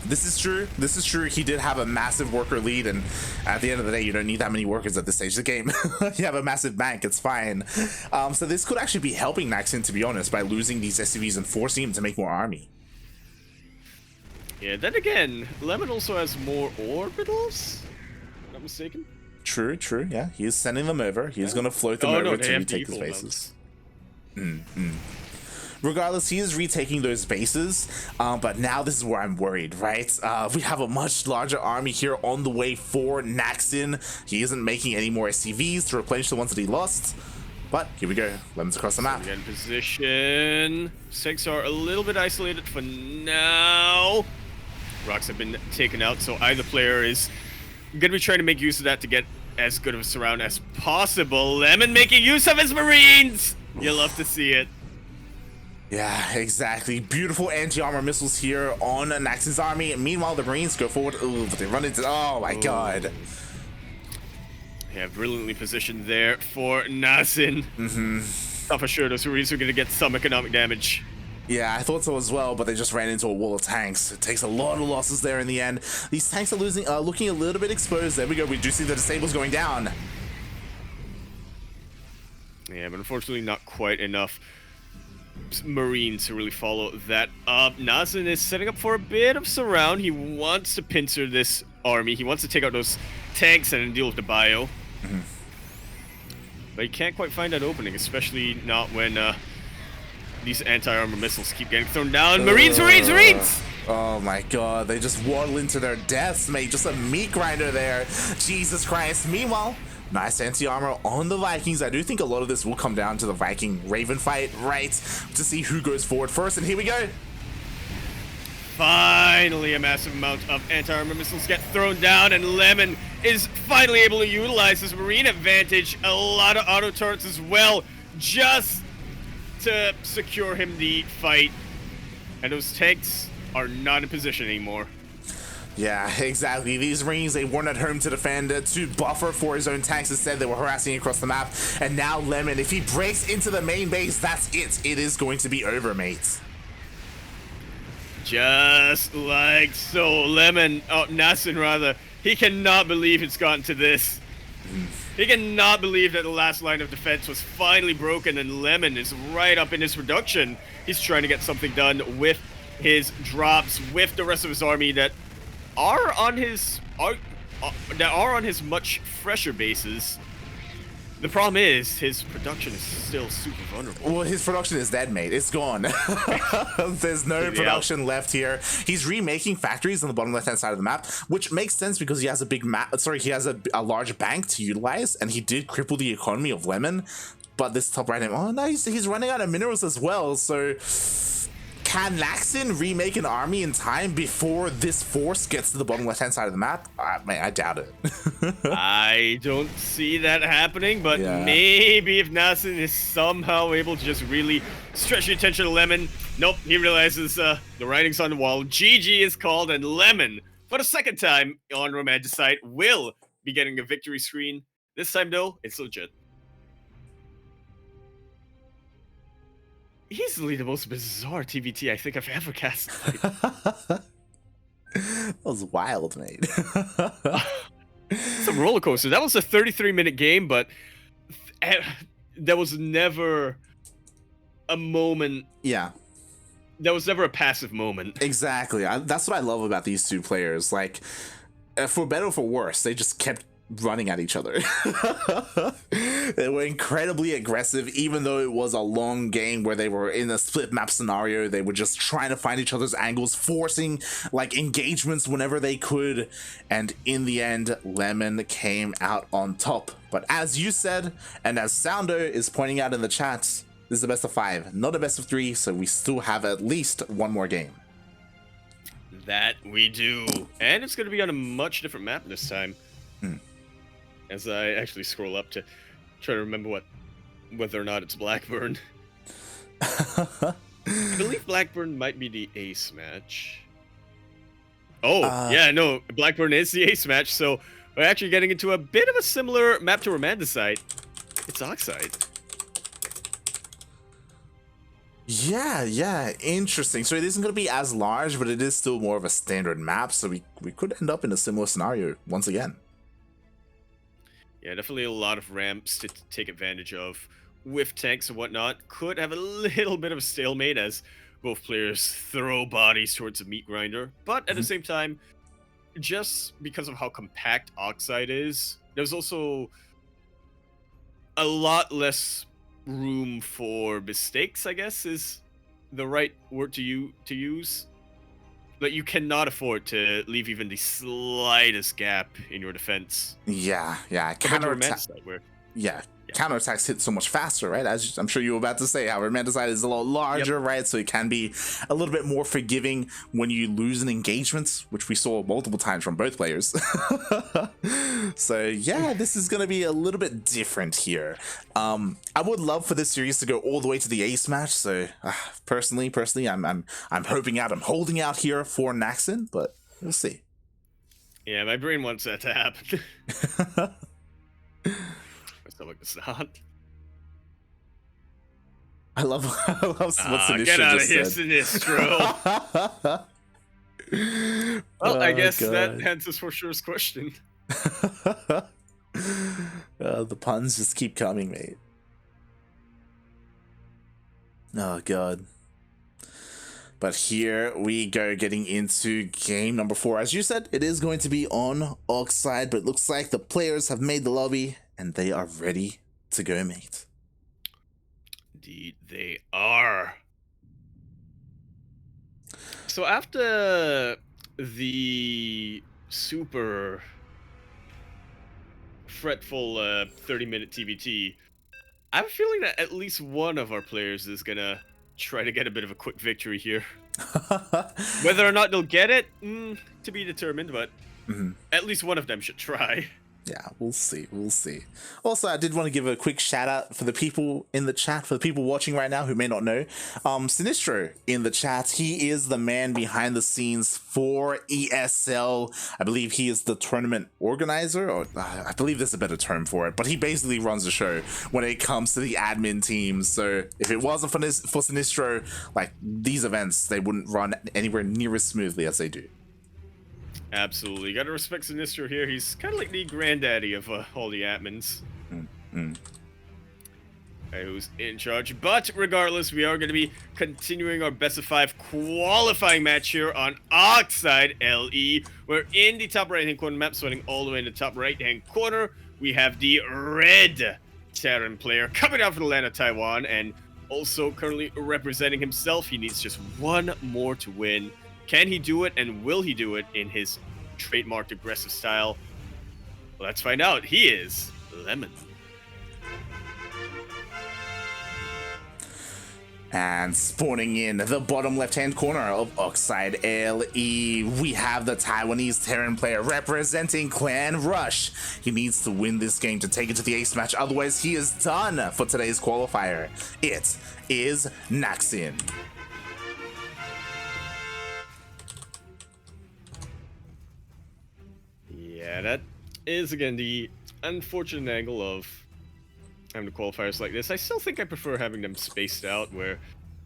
This is true. This is true. He did have a massive worker lead, and at the end of the day, you don't need that many workers at this stage of the game. You have a massive bank. It's fine. So this could actually be helping Naxin, to be honest, by losing these SCVs and forcing him to make more army. Yeah, then again, Lemon also has more orbitals? Not mistaken. True, true. Yeah, he is sending them over. He is going to float them over to retake his bases. Regardless, he is retaking those bases, but now this is where I'm worried, right? We have a much larger army here on the way for Naxin. He isn't making any more SCVs to replenish the ones that he lost. But here we go. Lemon's across the map. Again, position. Six are a little bit isolated for now. Rocks have been taken out, so either player is going to be trying to make use of that to get as good of a surround as possible. Lemon making use of his Marines! You'll love to see it. Yeah, exactly. Beautiful anti-armor missiles here on Naxin's army. Meanwhile, the Marines go forward. Ooh, but they run into... Oh, my God. Yeah, brilliantly positioned there for Naxin. Thought for sure those Marines were going to get some economic damage. Yeah, I thought so as well, but they just ran into a wall of tanks. It takes a lot of losses there in the end. These tanks are looking a little bit exposed. There we go. We do see the disables going down. Yeah, but unfortunately not quite enough Marines to really follow that up. Naxin is setting up for a bit of surround. He wants to pincer this army. He wants to take out those tanks and deal with the bio. But he can't quite find that opening, especially not when these anti-armor missiles keep getting thrown down. Marines! Oh my God, they just waddle into their deaths, mate. Just a meat grinder there. Jesus Christ. Meanwhile, nice anti-armor on the Vikings. I do think a lot of this will come down to the Viking Raven fight, right? To see who goes forward first, and here we go. Finally, a massive amount of anti-armor missiles get thrown down, and Lemon is finally able to utilize his marine advantage. A lot of auto turrets as well, just to secure him the fight. And those tanks are not in position anymore. Yeah, exactly. These Marines, they weren't at home to defend, to buffer for his own tanks. Instead, they were harassing across the map. And now Lemon, if he breaks into the main base, that's it. It is going to be over, mate. Just like so. Naxin rather, he cannot believe it's gotten to this. He cannot believe that the last line of defense was finally broken, and Lemon is right up in his production. He's trying to get something done with his drops, with the rest of his army that are on his much fresher bases. The problem is his production is still super vulnerable. Well, his production is dead, mate. It's gone. There's no production left here. He's remaking factories on the bottom left-hand side of the map, which makes sense because he has a big map. Sorry, he has a large bank to utilize, and he did cripple the economy of Lemon. But this top right hand, oh no, he's running out of minerals as well. So can Naxin remake an army in time before this force gets to the bottom left-hand side of the map? Man, I doubt it. I don't see that happening, but maybe if Naxin is somehow able to just really stretch the attention of Lemon. Nope, he realizes the writing's on the wall. GG is called, and Lemon, for the second time on Romanticide, will be getting a victory screen. This time, though, it's legit. Easily the most bizarre TvT I think I've ever cast. That was wild, mate. It's a roller coaster. That was a 33-minute game, but there was never a moment There was never a passive moment. Exactly. That's what I love about these two players. Like, for better or for worse, they just kept running at each other. They were incredibly aggressive, even though it was a long game where they were in a split map scenario. They were just trying to find each other's angles, forcing like engagements whenever they could, and in the end Lemon came out on top. But as you said, and as Soundo is pointing out in the chat, this is the best of 5, not a best of 3, so we still have at least one more game. That we do. And it's going to be on a much different map this time. As I actually scroll up to try to remember whether or not it's Blackburn. I believe Blackburn might be the ace match. Oh, yeah, no, Blackburn is the ace match, so we're actually getting into a bit of a similar map to Romandicite. It's Oxide. Yeah, interesting. So it isn't going to be as large, but it is still more of a standard map, so we could end up in a similar scenario once again. Yeah, definitely a lot of ramps to take advantage of with tanks and whatnot. Could have a little bit of a stalemate as both players throw bodies towards a meat grinder. But at the same time, just because of how compact Oxide is, there's also a lot less room for mistakes, I guess, is the right word to use. But you cannot afford to leave even the slightest gap in your defense. Yeah. Counterattacks hit so much faster, right? As I'm sure you were about to say, how Romanticide is a lot larger, right? So it can be a little bit more forgiving when you lose an engagement, which we saw multiple times from both players. So yeah, this is going to be a little bit different here. I would love for this series to go all the way to the ace match. So personally, I'm hoping out, I'm holding out here for Naxin, but we'll see. Yeah, my brain wants that to happen. Stomach does not. I love what Sinistro get out of here, said. Sinistro. Well, I guess that answers for sure's question. The puns just keep coming, mate. Oh god. But here we go, getting into game number 4. As you said, it is going to be on Oxide, but it looks like the players have made the lobby and they are ready to go, mate. Indeed, they are. So after the super fretful 30-minute TvT, I have a feeling that at least one of our players is gonna try to get a bit of a quick victory here. Whether or not they'll get it, to be determined, but at least one of them should try. Yeah, we'll see. Also, I did want to give a quick shout out for the people in the chat, for the people watching right now who may not know. Sinistro in the chat, he is the man behind the scenes for ESL. I believe he is the tournament organizer, or I believe there's a better term for it, but he basically runs the show when it comes to the admin teams. So if it wasn't for Sinistro, like, these events, they wouldn't run anywhere near as smoothly as they do. Absolutely. You gotta respect Sinistro here. He's kind of like the granddaddy of all the admins. Who's in charge. But regardless, we are going to be continuing our best of 5 qualifying match here on Oxide LE. We're in the top right-hand corner map, sweating all the way in the top right-hand corner. We have the red Terran player coming out from the land of Taiwan and also currently representing himself. He needs just one more to win. Can he do it, and will he do it in his trademarked aggressive style? Well, let's find out. He is Lemon. And spawning in the bottom left-hand corner of Oxide LE, we have the Taiwanese Terran player representing Clan Rush. He needs to win this game to take it to the ace match, otherwise he is done for today's qualifier. It is Naxin. Yeah, that is, again, the unfortunate angle of having the qualifiers like this. I still think I prefer having them spaced out, where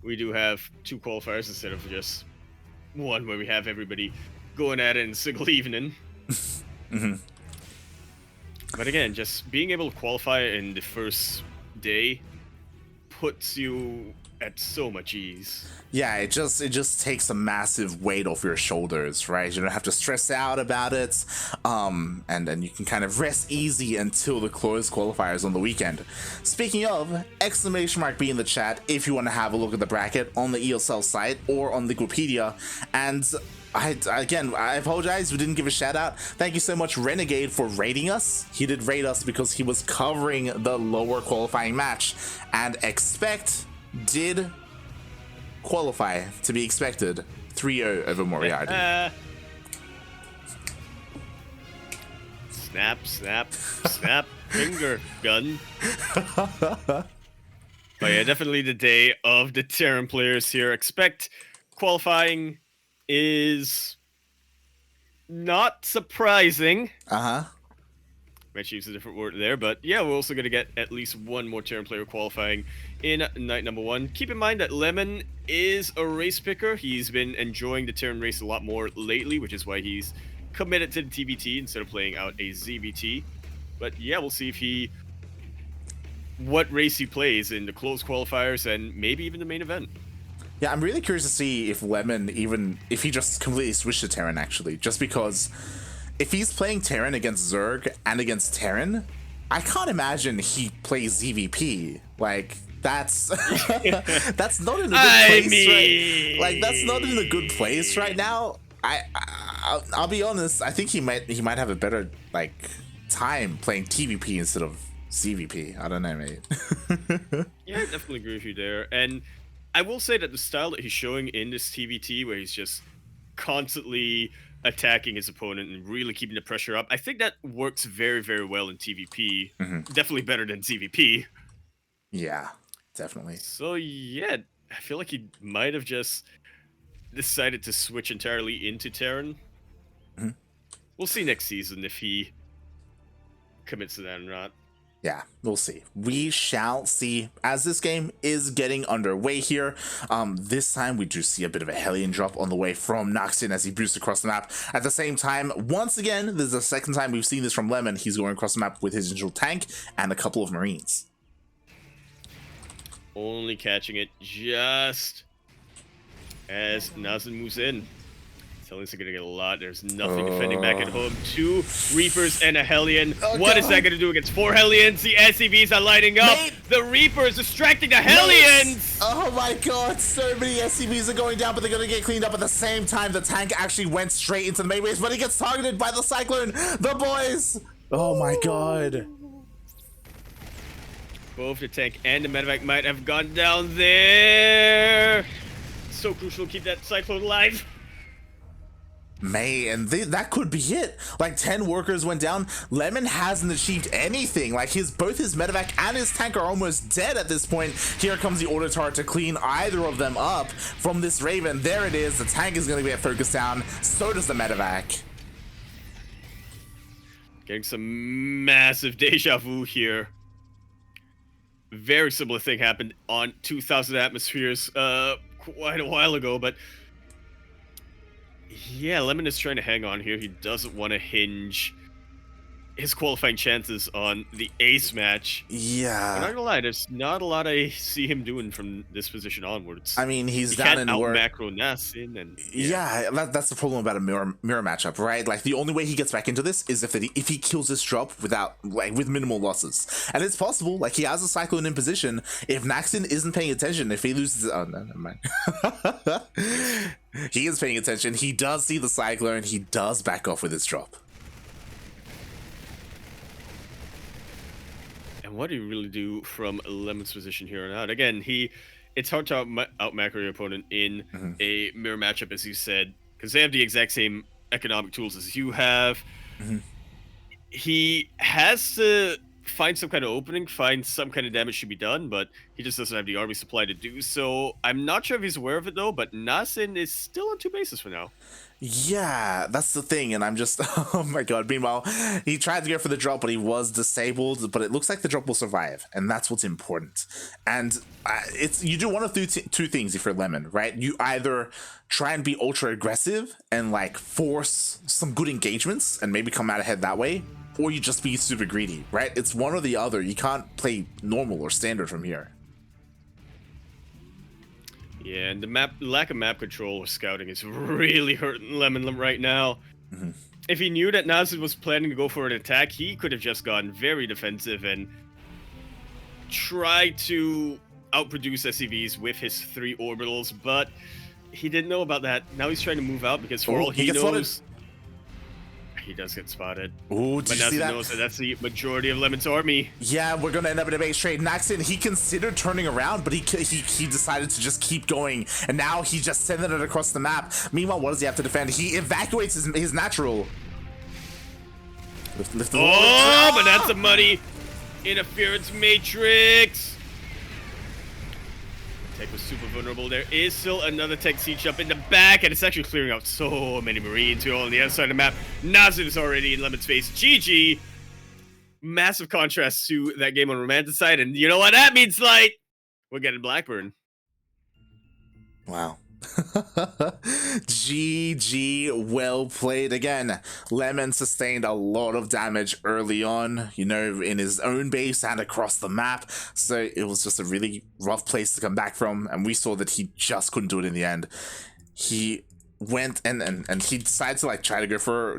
we do have 2 qualifiers instead of just one where we have everybody going at it in a single evening. But again, just being able to qualify in the first day puts you at so much ease. Yeah, it just takes a massive weight off your shoulders, right? You don't have to stress out about it, and then you can kind of rest easy until the closed qualifiers on the weekend. Speaking of, !B in the chat if you want to have a look at the bracket on the ESL site or on Liquipedia. And I apologize, we didn't give a shout out. Thank you so much, Renegade, for rating us. He did rate us because he was covering the lower qualifying match, and Expect did qualify to be expected. 3-0 over Moriarty. Snap, snap, snap, finger gun. But yeah, definitely the day of the Terran players here. Expect qualifying is not surprising. Might use a different word there, but yeah, we're also going to get at least one more Terran player qualifying in night number 1. Keep in mind that Lemon is a race picker. He's been enjoying the Terran race a lot more lately, which is why he's committed to the TvT instead of playing out a ZVT. But yeah, we'll see if what race he plays in the closed qualifiers and maybe even the main event. Yeah, I'm really curious to see if Lemon if he just completely switched to Terran, actually, just because if he's playing Terran against Zerg and against Terran, I can't imagine he plays ZVP. Like, that's that's not in a good place, right? Like, that's not in a good place right now. I'll be honest, I think he might have a better like time playing TVP instead of ZVP. I don't know, mate. Yeah, I definitely agree with you there. And I will say that the style that he's showing in this TvT, where he's just constantly attacking his opponent and really keeping the pressure up, I think that works very, very well in TvP. Definitely better than ZVP. Yeah, definitely. So yeah, I feel like he might have just decided to switch entirely into Terran. We'll see next season if he commits to that or not. Yeah, we'll see. We shall see as this game is getting underway here. This time we do see a bit of a Hellion drop on the way from Naxin as he boosts across the map. At the same time, once again, this is the second time we've seen this from Lemon. He's going across the map with his initial tank and a couple of Marines. Only catching it just as Naxin moves in. Hellions are going to get a lot. There's nothing defending back at home. 2 Reapers and a Hellion. What is that going to do against 4 Hellions? The SCVs are lighting up. Mate. The Reapers distracting the Hellions. Oh my god, so many SCVs are going down, but they're going to get cleaned up at the same time. The tank actually went straight into the main base, but he gets targeted by the Cyclone. The boys. Oh my god. Both the tank and the medevac might have gone down there. So crucial to keep that Cyclone alive. Man, that could be it. Like 10 workers went down. Lemon hasn't achieved anything. Like both his medevac and his tank are almost dead at this point. Here comes the auto turret to clean either of them up from this Raven. There it is. The tank is going to get focused down. So does the medevac. Getting some massive deja vu here. Very similar thing happened on 2000 Atmospheres quite a while ago, but yeah, Lemon is trying to hang on here. He doesn't want to hinge his qualifying chances on the ace match. Yeah. I'm not gonna lie, there's not a lot I see him doing from this position onwards. I mean, he's down in work. Macro Naxin and that's the problem about a mirror matchup, right? Like the only way he gets back into this is if he kills this drop with minimal losses, and it's possible. Like he has a Cyclone in position. If Naxin isn't paying attention, if he loses, oh no, never mind. He is paying attention. He does see the Cyclone. He does back off with his drop. And what do you really do from Lemon's position here on out? Again, it's hard to out-macro your opponent in a mirror matchup, as you said, because they have the exact same economic tools as you have. He has to find some kind of opening, find some kind of damage to be done, but he just doesn't have the army supply to do so. I'm not sure if he's aware of it, though, but Naxin is still on 2 bases for now. Yeah, that's the thing, and I'm just, oh my god. Meanwhile, he tried to go for the drop, but he was disabled, but it looks like the drop will survive, and that's what's important. And you do one of two things if you're Lemon, right? You either try and be ultra aggressive and like force some good engagements and maybe come out ahead that way, or you just be super greedy, right? It's one or the other. You can't play normal or standard from here. Yeah, and the lack of map control or scouting is really hurting Lemon right now. Mhm. If he knew that Naxin was planning to go for an attack, he could have just gone very defensive and tried to outproduce SCVs with his 3 orbitals, but he didn't know about that. Now he's trying to move out because for all he knows, he does get spotted. Ooh, did you see that? Knows that that's the majority of Lemon's army. Yeah, we're gonna end up in a base trade. Naxin, he considered turning around, but he decided to just keep going, and now he's just sending it across the map. Meanwhile, what does he have to defend? He evacuates his natural. Lift the oh, but that's a money interference matrix. Tech was super vulnerable. There is still another tech siege up in the back, and it's actually clearing out so many Marines who are on the other side of the map. Naxin is already in Lemon's face. GG. Massive contrast to that game on Romantic side, and you know what that means, Light? We're getting Blackburn. Wow. GG, well played again. Lemon sustained a lot of damage early on, you know, in his own base and across the map, so it was just a really rough place to come back from, and we saw that he just couldn't do it in the end. He went and he decided to like try to go for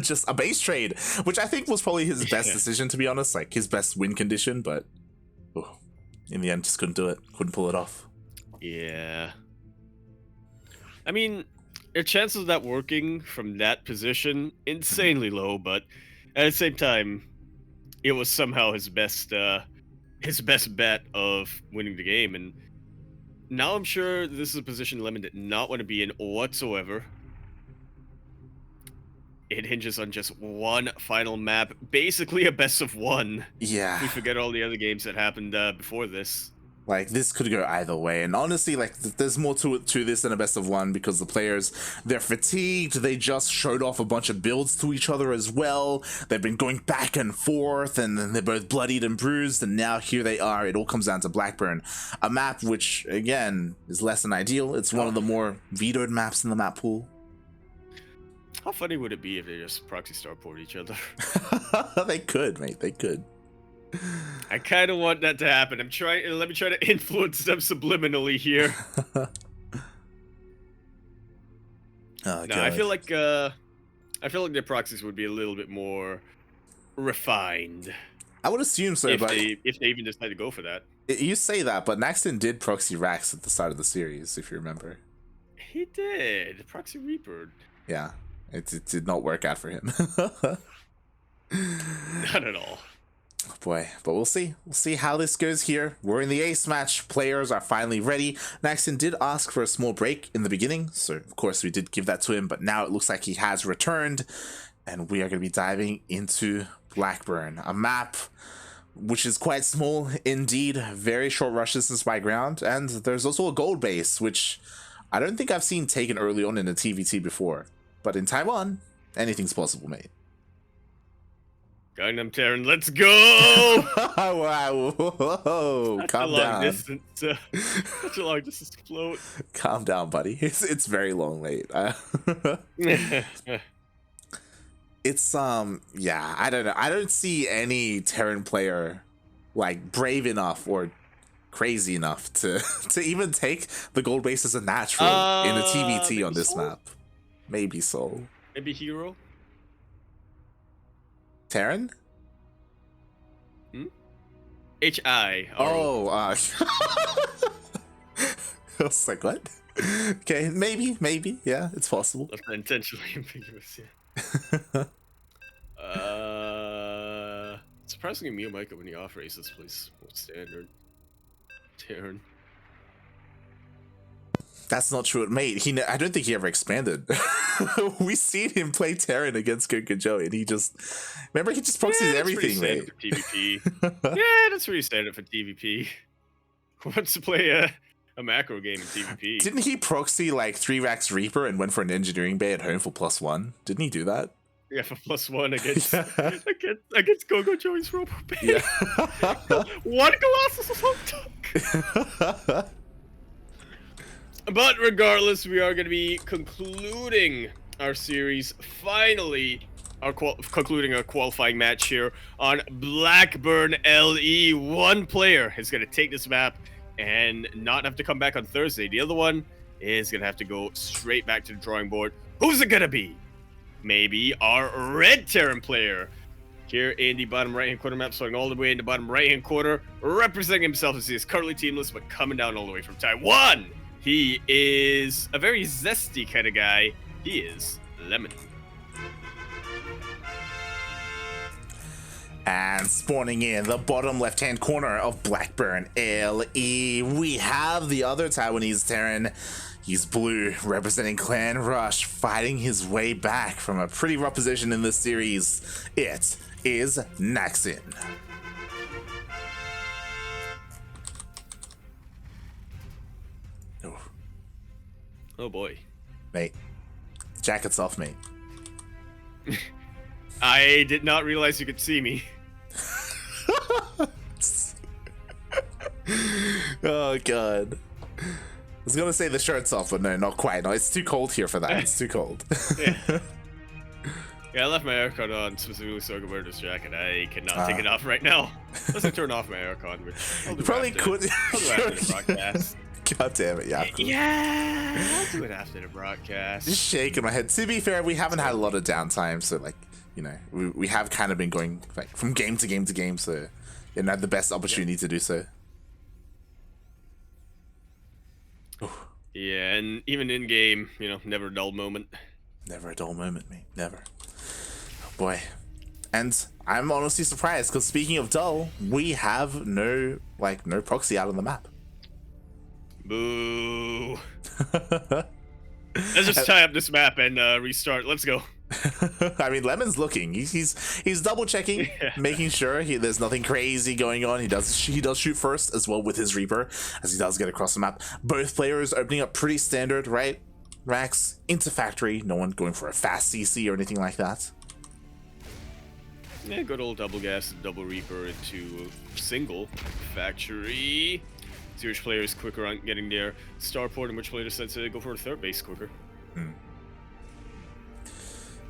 just a base trade, which I think was probably his best decision, to be honest, like his best win condition, but in the end just couldn't do it, couldn't pull it off. Yeah. I mean, the chances of that working from that position, insanely low, but at the same time, it was somehow his best bet of winning the game, and now I'm sure this is a position Lemon did not want to be in whatsoever. It hinges on just one final map, basically a best of one. Yeah. We forget all the other games that happened before this. Like, this could go either way, and honestly, like, there's more to this than a best of one, because the players, they're fatigued, they just showed off a bunch of builds to each other as well, they've been going back and forth, and then they're both bloodied and bruised, and now here they are. It all comes down to Blackburn, a map which, again, is less than ideal. It's one of the more vetoed maps in the map pool. How funny would it be if they just proxy starport each other? They could, mate, they could. I kind of want that to happen. Let me try to influence them subliminally here. Oh, no, I feel like their proxies would be a little bit more refined. I would assume so, if but they even decide to go for that. You say that, but Naxin did proxy Rax at the start of the series, if you remember. He did. Proxy Reaper. Yeah, it did not work out for him. Not at all. Oh boy, but we'll see. We'll see how this goes here. We're in the ace match. Players are finally ready. Naxin did ask for a small break in the beginning, so of course we did give that to him, but now it looks like he has returned, and we are going to be diving into Blackburn, a map which is quite small indeed, very short rush distance by ground, and there's also a gold base, which I don't think I've seen taken early on in the TvT before, but in Taiwan, anything's possible, mate. Gangnam Terran, let's go! Wow, whoa, calm down. Such a long distance to float. Calm down, buddy. It's very long, mate. It's yeah, I don't know. I don't see any Terran player like brave enough or crazy enough to even take the gold base as a natural in the TvT on this Soul? map. Maybe Soul. Maybe Hero. Terran? HI. Oh, I was like, what? Okay, maybe, yeah, it's possible. That's not intentionally ambiguous, yeah. Surprisingly, me and Micah when he off races plays standard. Terran. That's not true, mate. I don't think he ever expanded. We seen him play Terran against CranKy, and he just proxies everything, mate. For PvP. Yeah, that's pretty standard for PvP. Who wants to play a macro game in PvP? Didn't he proxy like 3-Rax Reaper and went for an engineering bay at home for +1? Didn't he do that? Yeah, for +1 against Gogo Joey's Robo Bay. Yeah. One Colossus Took. But regardless, we are going to be concluding our series. Finally, concluding our qualifying match here on Blackburn LE. One player is going to take this map and not have to come back on Thursday. The other one is going to have to go straight back to the drawing board. Who's it going to be? Maybe our red Terran player. Here in the bottom right-hand corner map, starting all the way in the bottom right-hand corner, representing himself as he is currently teamless, but coming down all the way from Taiwan. He is a very zesty kind of guy. He is Lemon. And spawning in the bottom left-hand corner of Blackburn LE, we have the other Taiwanese Terran. He's blue, representing Clan Rush, fighting his way back from a pretty rough position in this series. It is Naxin. Oh boy. Mate, jacket's off, mate. I did not realize you could see me. Oh god. I was gonna say the shirt's off, but no, not quite. No, it's too cold here for that. It's too cold. Yeah, I left my aircon on specifically so I could wear this jacket. I cannot take it off right now. Unless I turn off my aircon, which I'll do you probably could. I'll do after the broadcast. God damn it, yeah. Yeah, I'll do it after the broadcast. Just shaking my head. To be fair, we haven't had a lot of downtime, so like, you know, we have kind of been going like from game to game to game, so you had the best opportunity to do so. Yeah, and even in game, you know, never a dull moment. Never a dull moment, mate. Never. Oh boy. And I'm honestly surprised because speaking of dull, we have no proxy out on the map. Boo. Let's just tie up this map and restart. Let's go. I mean, Lemon's looking. He's double checking, making sure there's nothing crazy going on. He does shoot first as well with his Reaper, as he does get across the map. Both players opening up pretty standard, right? Racks into factory. No one going for a fast CC or anything like that. Yeah, good old double gas, double Reaper into single factory. See which player is quicker on getting their starport and which player decides to go for a third base quicker.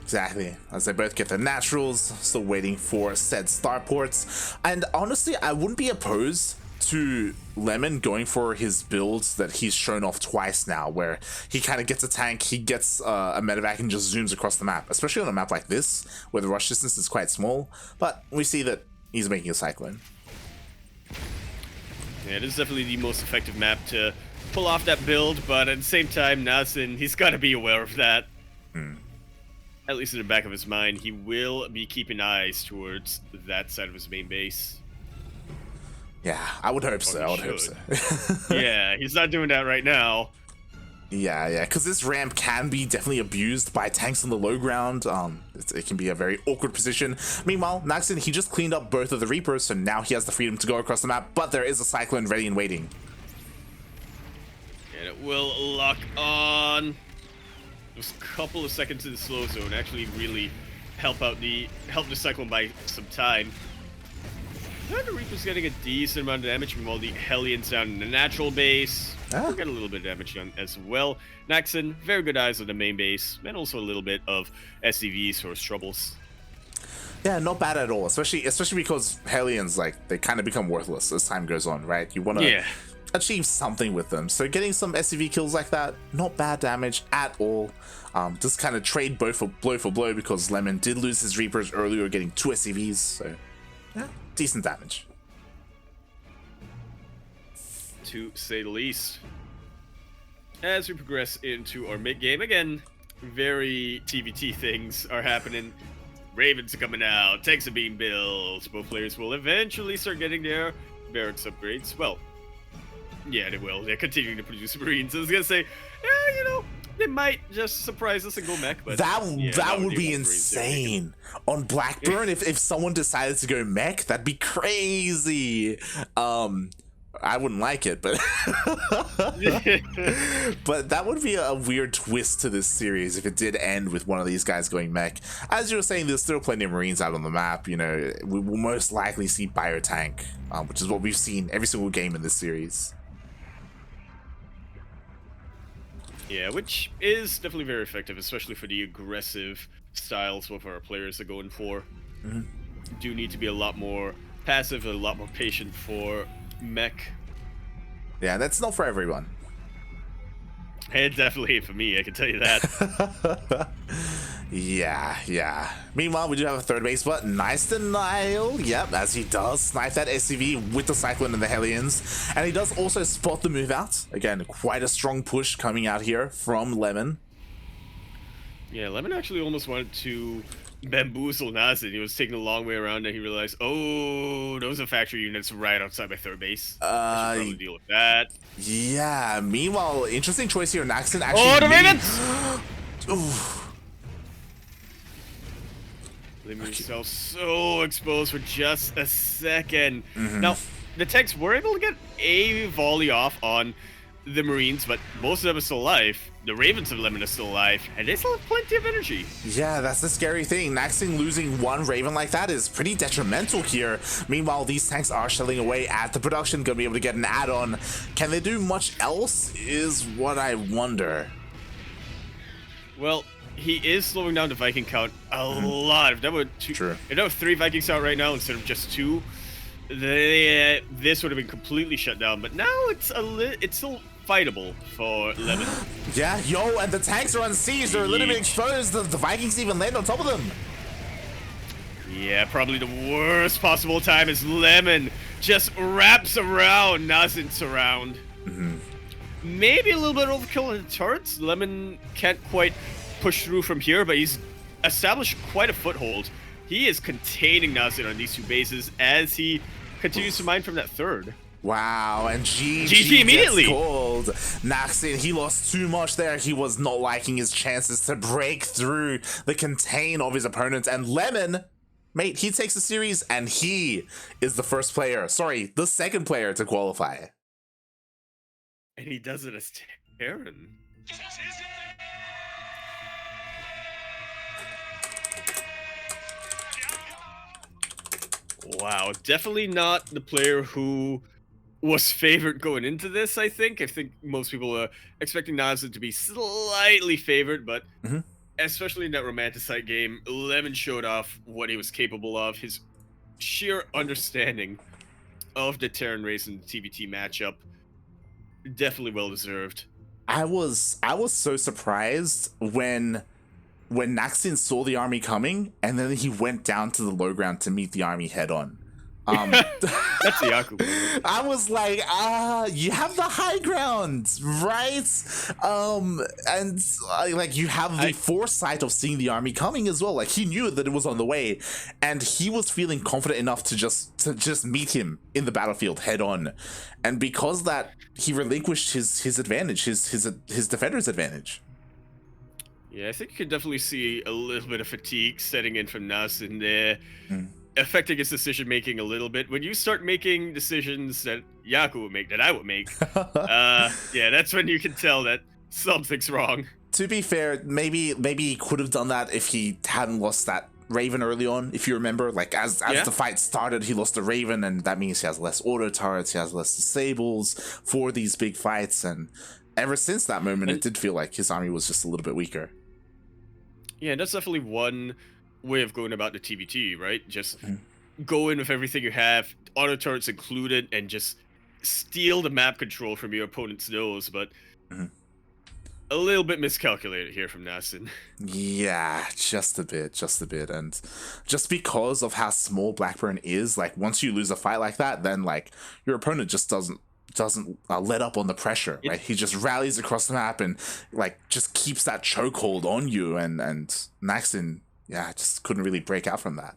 Exactly, as they both get their naturals, still waiting for said starports. And honestly, I wouldn't be opposed to Lemon going for his builds that he's shown off twice now, where he kind of gets a tank, he gets a medevac and just zooms across the map, especially on a map like this, where the rush distance is quite small, but we see that he's making a cyclone. Yeah, this is definitely the most effective map to pull off that build, but at the same time, Naxin, he's got to be aware of that. At least in the back of his mind, he will be keeping eyes towards that side of his main base. Yeah, I would hope so. I would hope so. Yeah, he's not doing that right now. Yeah, because this ramp can be definitely abused by tanks on the low ground. It can be a very awkward position. Meanwhile, Naxin, he just cleaned up both of the Reapers, so now he has the freedom to go across the map, but there is a Cyclone ready and waiting. And it will lock on. Just a couple of seconds in the slow zone actually really help the Cyclone by some time. The Reaper's getting a decent amount of damage, meanwhile the Hellions down in the natural base. We'll get a little bit of damage done as well. Naxin, very good eyes on the main base, and also a little bit of SCVs for his troubles. Yeah, not bad at all, especially because Hellions, like, they kind of become worthless as time goes on, right? You want to achieve something with them, so getting some SCV kills like that, not bad damage at all. Just kind of trade blow for blow because Lemon did lose his Reapers earlier, getting 2 SCVs, so yeah, decent damage. To say the least. As we progress into our mid-game, again, very TvT things are happening. Ravens are coming out, tanks are being built. Both players will eventually start getting their barracks upgrades. Well, yeah, they will. They're continuing to produce Marines. I was gonna say, yeah, you know, they might just surprise us and go mech, but that would be insane on Blackburn. if someone decided to go mech, that'd be crazy. I wouldn't like it, but but that would be a weird twist to this series if it did end with one of these guys going mech. As you were saying, there's still plenty of Marines out on the map. You know, we will most likely see biotank, which is what we've seen every single game in this series. Yeah, which is definitely very effective, especially for the aggressive styles both our players are going for. Do need to be a lot more passive, a lot more patient for mech. Yeah, that's not for everyone. It definitely ain't for me, I can tell you that. Yeah. Meanwhile, we do have a third base, but nice denial. Yep, as he does snipe that SCV with the Cyclone and the Hellions. And he does also spot the move out. Again, quite a strong push coming out here from Lemon. Yeah, Lemon actually almost wanted to bamboozle Naxin. He was taking a long way around and he realized, oh, those are factory units right outside my third base. I should probably deal with that. Yeah, meanwhile, interesting choice here. Naxin actually... Oh, the Ravens! Leaving himself so exposed for just a second. Now, the tanks were able to get a volley off on the Marines, but most of them are still alive. The Ravens of Lemon are still alive, and they still have plenty of energy. Yeah, that's the scary thing. Naxin losing one Raven like that is pretty detrimental here. Meanwhile, these tanks are shelling away at the production, gonna be able to get an add-on. Can they do much else is what I wonder. Well, he is slowing down the Viking count a lot. If there were if there were 3 Vikings out right now instead of just 2, this would have been completely shut down. But now it's still fightable for Lemon. Yeah, yo, and the tanks are on siege. They're a little bit exposed. The Vikings even land on top of them. Yeah, probably the worst possible time as Lemon just wraps around Naxin's surround. Maybe a little bit overkill in the turrets. Lemon can't quite push through from here, but he's established quite a foothold. He is containing Naxin on these 2 bases as he continues to mine from that third. Wow, and GG immediately. Cold. Naxin, he lost too much there. He was not liking his chances to break through the contain of his opponent. And Lemon, mate, he takes the series and he is the first player, sorry, the second player to qualify. And he does it as Terran. Wow, definitely not the player who was favored going into this, I think. I think most people are expecting Naxin to be slightly favored, but especially in that Romanticide game, Lemon showed off what he was capable of. His sheer understanding of the Terran race and the TvT matchup, definitely well-deserved. I was so surprised when Naxin saw the army coming, and then he went down to the low ground to meet the army head on. That's the Yakuzaku. I was like, you have the high ground, right? And like you have the foresight of seeing the army coming as well. Like he knew that it was on the way, and he was feeling confident enough to just meet him in the battlefield head on. And because that, he relinquished his advantage, his defender's advantage. Yeah, I think you could definitely see a little bit of fatigue setting in from Naxin there, affecting his decision making a little bit. When you start making decisions that Yaku would make, that I would make, yeah, that's when you can tell that something's wrong. To be fair, maybe he could have done that if he hadn't lost that Raven early on. If you remember, like as the fight started, he lost the Raven, and that means he has less auto turrets, he has less disables for these big fights. And ever since that moment, it did feel like his army was just a little bit weaker. Yeah, that's definitely one way of going about the TvT, right? Just go in with everything you have, auto turrets included, and just steal the map control from your opponent's nose. But a little bit miscalculated here from Naxin. Yeah, just a bit. And just because of how small Blackburn is, like once you lose a fight like that, then like your opponent just doesn't let up on the pressure, right? He just rallies across the map and like just keeps that chokehold on you, and Naxin, just couldn't really break out from that.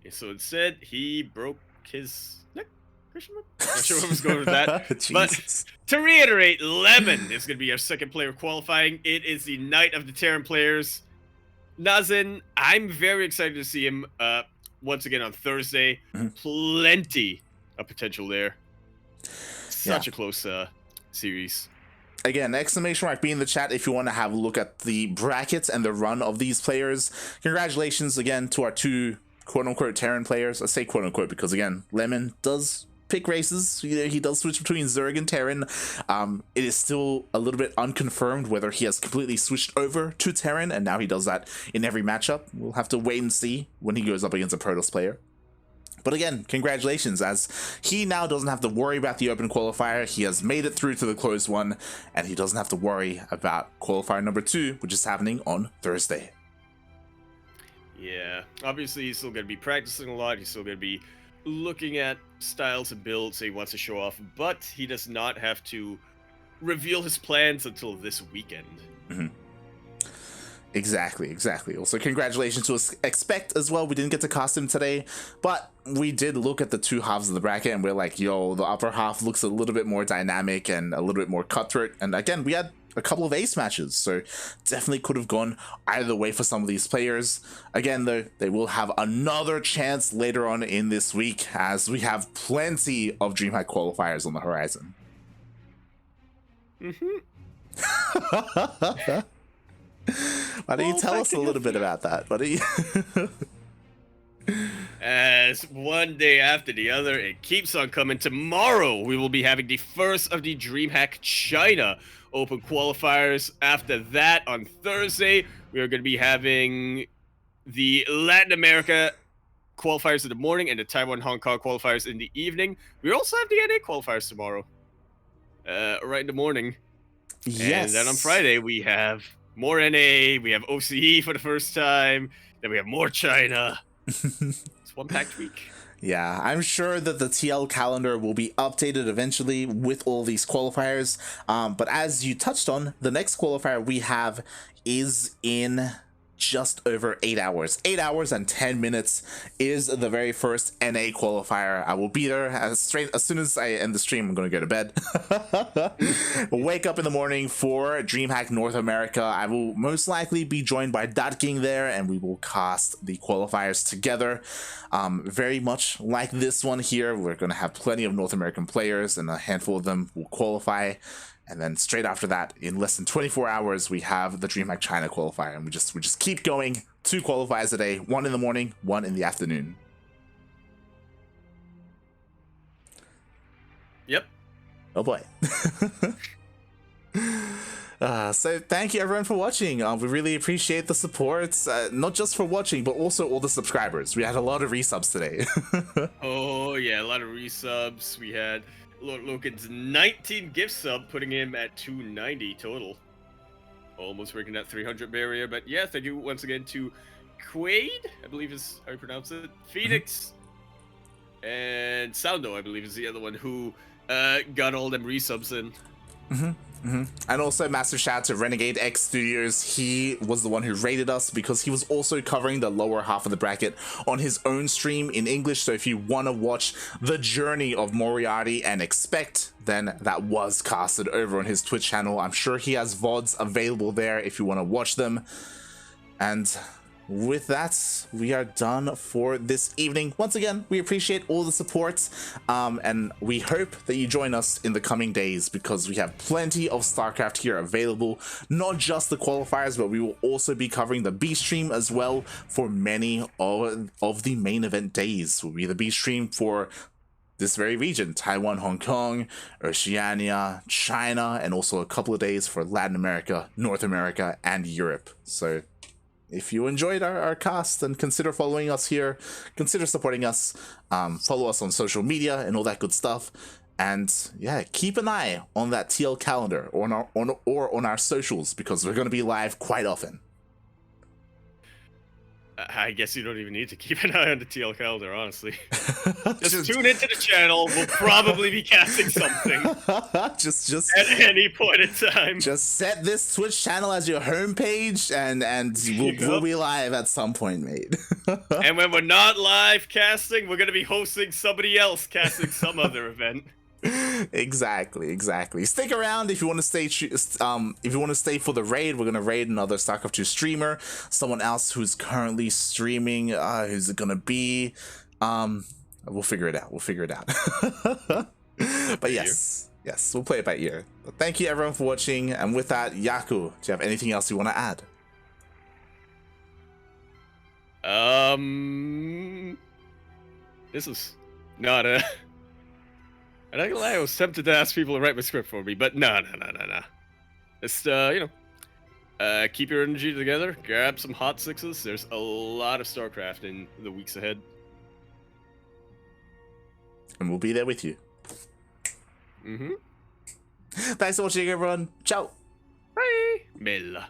Yeah, so instead, he broke his neck. Not sure where I was going with that. But to reiterate, Lemon is going to be our second player qualifying. It is the night of the Terran players. Naxin, I'm very excited to see him once again on Thursday. Plenty of potential there. Such a close series. Again, exclamation mark be in the chat if you want to have a look at the brackets and the run of these players. Congratulations again to our 2 quote-unquote Terran players. I say quote-unquote because, again, Lemon does pick races. He does switch between Zerg and Terran. It is still a little bit unconfirmed whether he has completely switched over to Terran, and now he does that in every matchup. We'll have to wait and see when he goes up against a Protoss player. But again, congratulations, as he now doesn't have to worry about the open qualifier. He has made it through to the closed one, and he doesn't have to worry about qualifier number 2, which is happening on Thursday. Yeah, obviously he's still going to be practicing a lot. He's still going to be looking at styles and builds that he wants to show off, but he does not have to reveal his plans until this weekend. Mm-hmm. Exactly. Also, congratulations to Expect as well. We didn't get to cast him today, but we did look at the two halves of the bracket, and we're like, yo, the upper half looks a little bit more dynamic and a little bit more cutthroat. And again, we had a couple of ace matches, so definitely could have gone either way for some of these players. Again, though, they will have another chance later on in this week, as we have plenty of DreamHack qualifiers on the horizon. Why don't you tell us a little bit about that, buddy? As one day after the other, it keeps on coming. Tomorrow, we will be having the first of the DreamHack China Open qualifiers. After that, on Thursday, we are going to be having the Latin America qualifiers in the morning and the Taiwan-Hong Kong qualifiers in the evening. We also have the NA qualifiers tomorrow, right in the morning. Yes. And then on Friday, we have more NA, we have OCE for the first time, then we have more China. It's one packed week. Yeah, I'm sure that the TL calendar will be updated eventually with all these qualifiers. But as you touched on, the next qualifier we have is in just over 8 hours. 8 hours and 10 minutes is the very first NA qualifier. I will be there as soon as I end the stream. I'm going to go to bed. Wake up in the morning for DreamHack North America. I will most likely be joined by Ducklings there, and we will cast the qualifiers together. Very much like this one here, we're going to have plenty of North American players, and a handful of them will qualify. And then straight after that, in less than 24 hours, we have the DreamHack China qualifier, and we just keep going. 2 qualifiers a day, 1 in the morning, 1 in the afternoon. Yep. Oh boy. So thank you everyone for watching. We really appreciate the support, not just for watching, but also all the subscribers. We had a lot of resubs today. Oh yeah, a lot of resubs. We had Lord Logan's 19 gift sub, putting him at 290 total. Almost breaking that 300 barrier, but yeah, thank you once again to Quaid, I believe is how you pronounce it, Phoenix, and Soundo, I believe is the other one, who got all them resubs in. And also massive shout out to Renegade X Studios. He was the one who rated us because he was also covering the lower half of the bracket on his own stream in English. So if you want to watch the journey of Moriarty and Expect, then that was casted over on his Twitch channel. I'm sure he has VODs available there if you want to watch them. And with that, we are done for this evening. Once again, we appreciate all the support, and we hope that you join us in the coming days, because we have plenty of StarCraft here available, not just the qualifiers, but we will also be covering the B stream as well for many of the main event days. Will be the B stream for this very region: Taiwan, Hong Kong, Oceania, China, and also a couple of days for Latin America, North America, and Europe. So if you enjoyed our cast, then consider following us here, consider supporting us, follow us on social media and all that good stuff. And yeah, keep an eye on that TL calendar or on our socials, because we're going to be live quite often. I guess you don't even need to keep an eye on the TL calendar, honestly. Just tune into the channel. We'll probably be casting something. just at any point in time. Just set this Twitch channel as your homepage, and we'll be live at some point, mate. And when we're not live casting, we're gonna be hosting somebody else casting some other event. Exactly. Stick around if you want to stay. If you want to stay for the raid, we're gonna raid another StarCraft 2 streamer, someone else who's currently streaming. Who's it gonna be? We'll figure it out. But yes, we'll play it by ear. But thank you everyone for watching, and with that, Yaku, do you have anything else you want to add? This is not a. I'm not gonna lie, I was tempted to ask people to write my script for me, but no. Just, keep your energy together, grab some hot sixes. There's a lot of StarCraft in the weeks ahead. and we'll be there with you. Mm-hmm. Thanks for watching, everyone. Ciao. Bye. Mela.